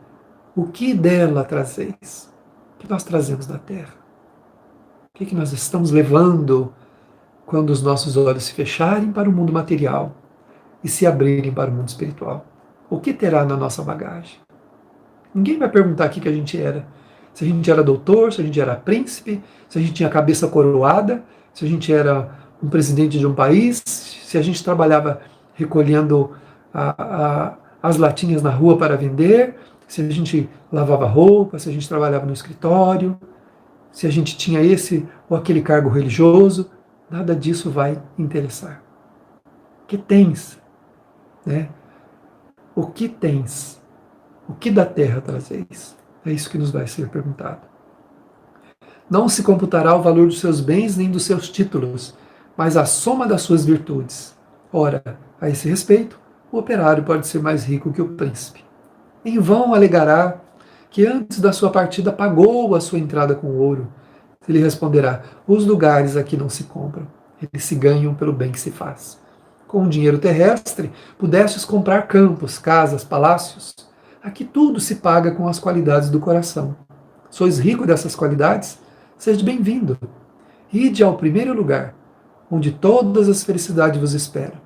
o que dela trazeis? O que nós trazemos da terra? O que nós estamos levando quando os nossos olhos se fecharem para o mundo material e se abrirem para o mundo espiritual? O que terá na nossa bagagem? Ninguém vai perguntar o que a gente era. Se a gente era doutor, se a gente era príncipe, se a gente tinha a cabeça coroada, se a gente era um presidente de um país, se a gente trabalhava recolhendo as latinhas na rua para vender, se a gente lavava roupa, se a gente trabalhava no escritório, se a gente tinha esse ou aquele cargo religioso, nada disso vai interessar. O que tens? Né? O que tens? O que da terra trazeis? É isso que nos vai ser perguntado. Não se computará o valor dos seus bens nem dos seus títulos, mas a soma das suas virtudes. Ora, a esse respeito, o operário pode ser mais rico que o príncipe. Em vão alegará que antes da sua partida pagou a sua entrada com ouro. Ele responderá: os lugares aqui não se compram, eles se ganham pelo bem que se faz. Com o dinheiro terrestre, pudestes comprar campos, casas, palácios. Aqui tudo se paga com as qualidades do coração. Sois rico dessas qualidades? Seja bem-vindo. Ide ao primeiro lugar, onde todas as felicidades vos esperam.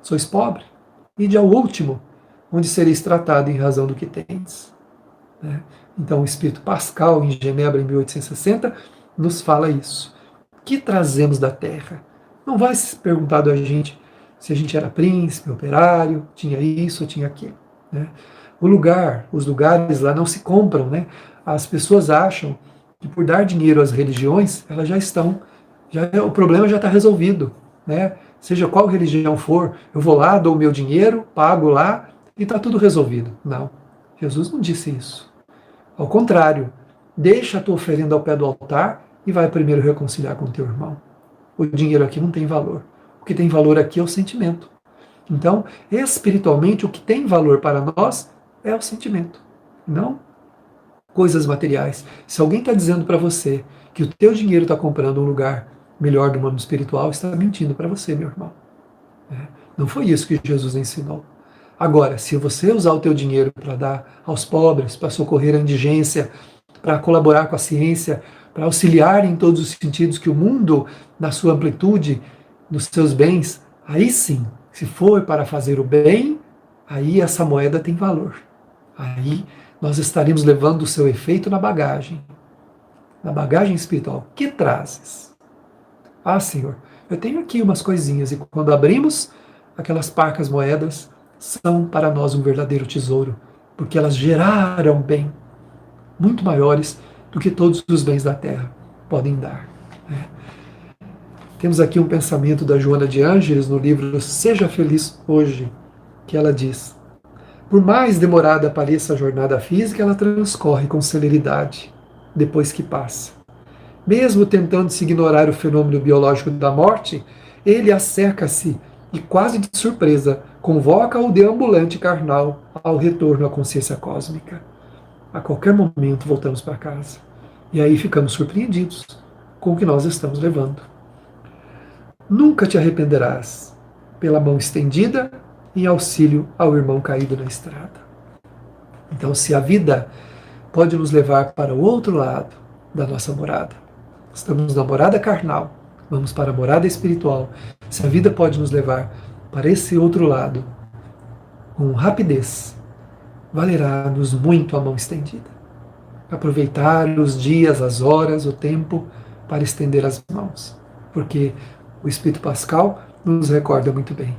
Sois pobre? Ide ao último, onde sereis tratado em razão do que tens. Então o Espírito Pascal, em Genebra, em 1860, nos fala isso. O que trazemos da terra? Não vai se perguntar a gente se a gente era príncipe, operário, tinha isso ou tinha aquilo. Os lugares lá não se compram. As pessoas acham que por dar dinheiro às religiões, elas já estão, o problema já está resolvido. Seja qual religião for, eu vou lá, dou o meu dinheiro, pago lá e está tudo resolvido. Não, Jesus não disse isso. Ao contrário, deixa a tua oferenda ao pé do altar e vai primeiro reconciliar com o teu irmão. O dinheiro aqui não tem valor. O que tem valor aqui é o sentimento. Então, espiritualmente, o que tem valor para nós é o sentimento, não coisas materiais. Se alguém está dizendo para você que o teu dinheiro está comprando um lugar melhor do mundo espiritual, está mentindo para você, meu irmão. Não foi isso que Jesus ensinou. Agora, se você usar o teu dinheiro para dar aos pobres, para socorrer a indigência, para colaborar com a ciência, para auxiliar em todos os sentidos que o mundo, na sua amplitude, nos seus bens, aí sim, se for para fazer o bem, aí essa moeda tem valor. Aí nós estaremos levando o seu efeito na bagagem espiritual. Que trazes? Ah, Senhor, eu tenho aqui umas coisinhas, e quando abrimos, aquelas parcas moedas são para nós um verdadeiro tesouro, porque elas geraram bem muito maiores do que todos os bens da terra podem dar. Temos aqui um pensamento da Joana de Ângeles no livro Seja Feliz Hoje, que ela diz: por mais demorada pareça a jornada física, ela transcorre com celeridade depois que passa. Mesmo tentando-se ignorar o fenômeno biológico da morte, ele acerca-se e, quase de surpresa, convoca o deambulante carnal ao retorno à consciência cósmica. A qualquer momento voltamos para casa. E aí ficamos surpreendidos com o que nós estamos levando. Nunca te arrependerás pela mão estendida em auxílio ao irmão caído na estrada. Então, se a vida pode nos levar para o outro lado da nossa morada, estamos na morada carnal, vamos para a morada espiritual. Se a vida pode nos levar para esse outro lado com rapidez, valerá-nos muito a mão estendida. Aproveitar os dias, as horas, o tempo para estender as mãos. Porque o Espírito Pascal nos recorda muito bem.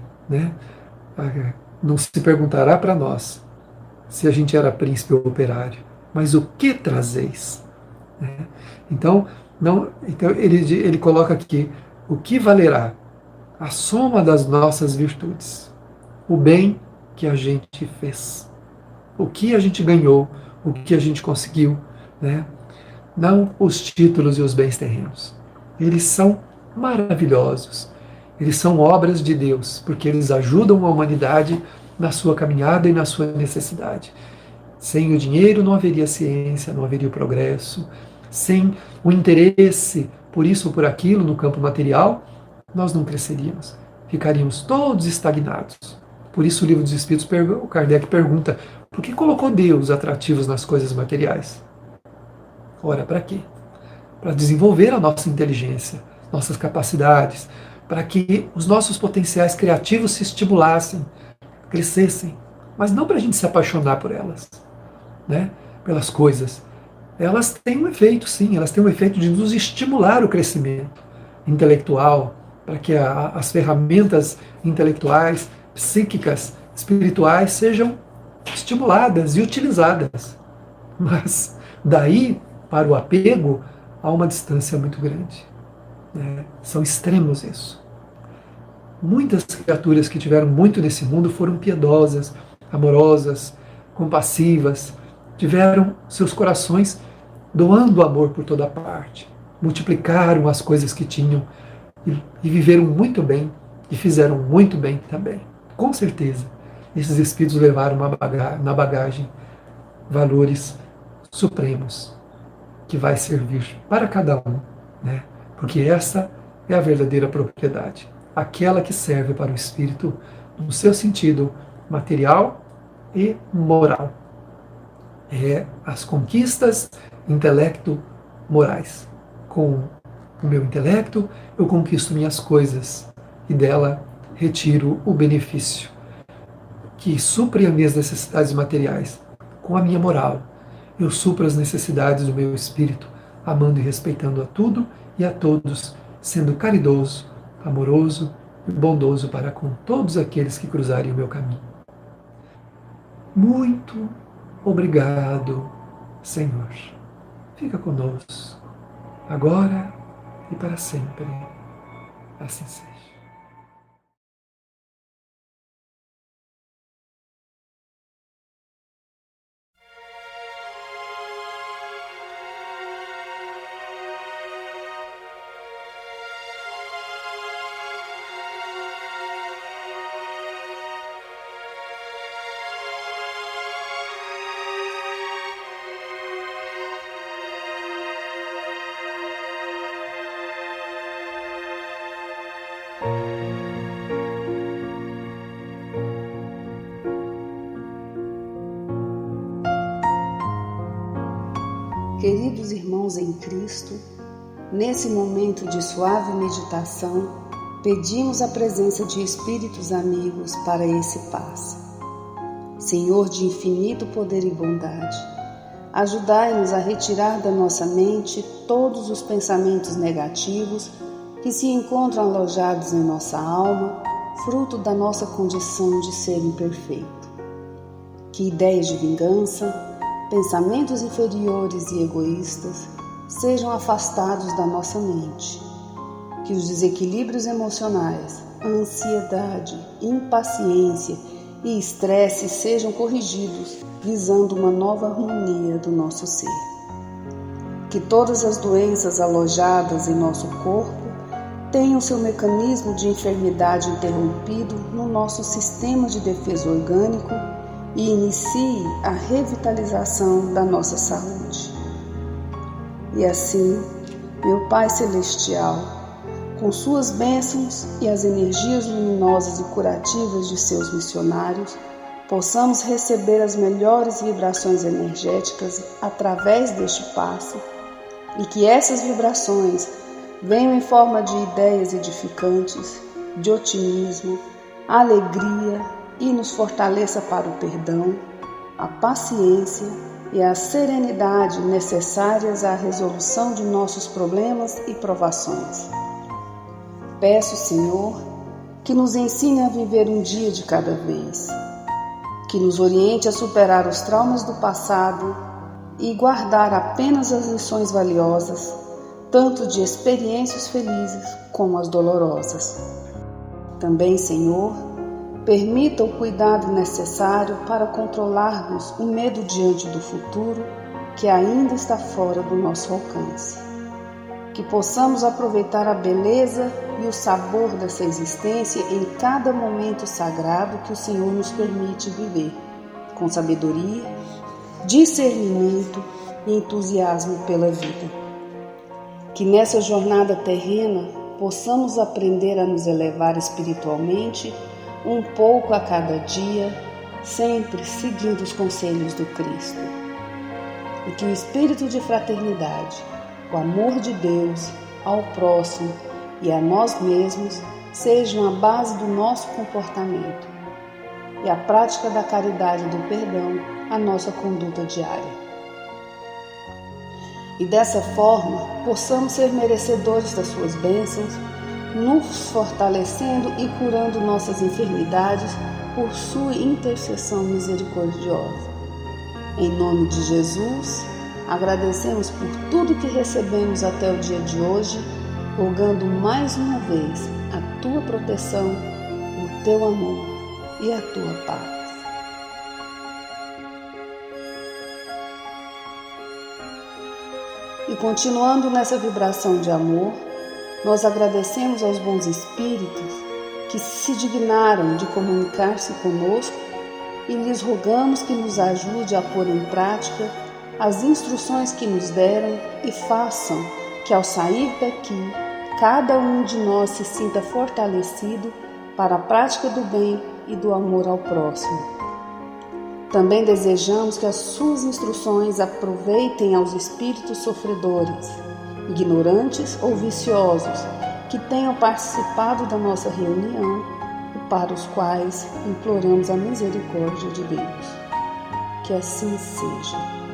Não se perguntará para nós se a gente era príncipe ou operário, mas o que trazeis? Então ele coloca aqui: o que valerá? A soma das nossas virtudes, o bem que a gente fez, o que a gente ganhou, o que a gente conseguiu, não os títulos e os bens terrenos. Eles são maravilhosos, eles são obras de Deus, porque eles ajudam a humanidade na sua caminhada e na sua necessidade. Sem o dinheiro não haveria ciência, não haveria o progresso. Sem o interesse por isso ou por aquilo no campo material, nós não cresceríamos, ficaríamos todos estagnados. Por isso o Livro dos Espíritos, o Kardec pergunta: por que colocou Deus atrativos nas coisas materiais? Ora, para quê? Para desenvolver a nossa inteligência, nossas capacidades, para que os nossos potenciais criativos se estimulassem, crescessem, mas não para a gente se apaixonar por elas, pelas coisas. Elas têm um efeito, sim, elas têm um efeito de nos estimular o crescimento intelectual, para que as ferramentas intelectuais, psíquicas, espirituais sejam estimuladas e utilizadas. Mas daí para o apego há uma distância muito grande. São extremos isso. Muitas criaturas que tiveram muito nesse mundo foram piedosas, amorosas, compassivas, tiveram seus corações doando amor por toda parte, multiplicaram as coisas que tinham e viveram muito bem e fizeram muito bem também. Com certeza, esses espíritos levaram na bagagem valores supremos, que vai servir para cada um, né? Porque essa é a verdadeira propriedade, aquela que serve para o espírito no seu sentido material e moral. É as conquistas intelecto-morais. Com o meu intelecto, eu conquisto minhas coisas e dela retiro o benefício que supre as minhas necessidades materiais. Com a minha moral, eu supro as necessidades do meu espírito, amando e respeitando a tudo e a todos, sendo caridoso, amoroso e bondoso para com todos aqueles que cruzarem o meu caminho. Muito obrigado, Senhor. Fica conosco, agora e para sempre. Assim seja. Queridos irmãos em Cristo, nesse momento de suave meditação, pedimos a presença de espíritos amigos para esse passe. Senhor de infinito poder e bondade, ajudai-nos a retirar da nossa mente todos os pensamentos negativos que se encontram alojados em nossa alma, fruto da nossa condição de ser imperfeito. Que ideias de vingança, pensamentos inferiores e egoístas sejam afastados da nossa mente. Que os desequilíbrios emocionais, a ansiedade, impaciência e estresse sejam corrigidos, visando uma nova harmonia do nosso ser. Que todas as doenças alojadas em nosso corpo tenham seu mecanismo de enfermidade interrompido no nosso sistema de defesa orgânico e inicie a revitalização da nossa saúde. E assim, meu Pai Celestial, com suas bênçãos e as energias luminosas e curativas de seus missionários, possamos receber as melhores vibrações energéticas através deste passe e que essas vibrações venham em forma de ideias edificantes, de otimismo, alegria, e nos fortaleça para o perdão, a paciência e a serenidade necessárias à resolução de nossos problemas e provações. Peço, Senhor, que nos ensine a viver um dia de cada vez, que nos oriente a superar os traumas do passado e guardar apenas as lições valiosas, tanto de experiências felizes como as dolorosas. Também, Senhor, permita o cuidado necessário para controlarmos o medo diante do futuro que ainda está fora do nosso alcance. Que possamos aproveitar a beleza e o sabor dessa existência em cada momento sagrado que o Senhor nos permite viver, com sabedoria, discernimento e entusiasmo pela vida. Que nessa jornada terrena possamos aprender a nos elevar espiritualmente um pouco a cada dia, sempre seguindo os conselhos do Cristo. E que o espírito de fraternidade, o amor de Deus ao próximo e a nós mesmos sejam a base do nosso comportamento e a prática da caridade e do perdão a nossa conduta diária. E dessa forma, possamos ser merecedores das suas bênçãos, nos fortalecendo e curando nossas enfermidades por sua intercessão misericordiosa. Em nome de Jesus, agradecemos por tudo que recebemos até o dia de hoje, rogando mais uma vez a tua proteção, o teu amor e a tua paz. E continuando nessa vibração de amor, nós agradecemos aos bons espíritos que se dignaram de comunicar-se conosco e lhes rogamos que nos ajude a pôr em prática as instruções que nos deram e façam que, ao sair daqui, cada um de nós se sinta fortalecido para a prática do bem e do amor ao próximo. Também desejamos que as suas instruções aproveitem aos espíritos sofredores, ignorantes ou viciosos, que tenham participado da nossa reunião e para os quais imploramos a misericórdia de Deus. Que assim seja.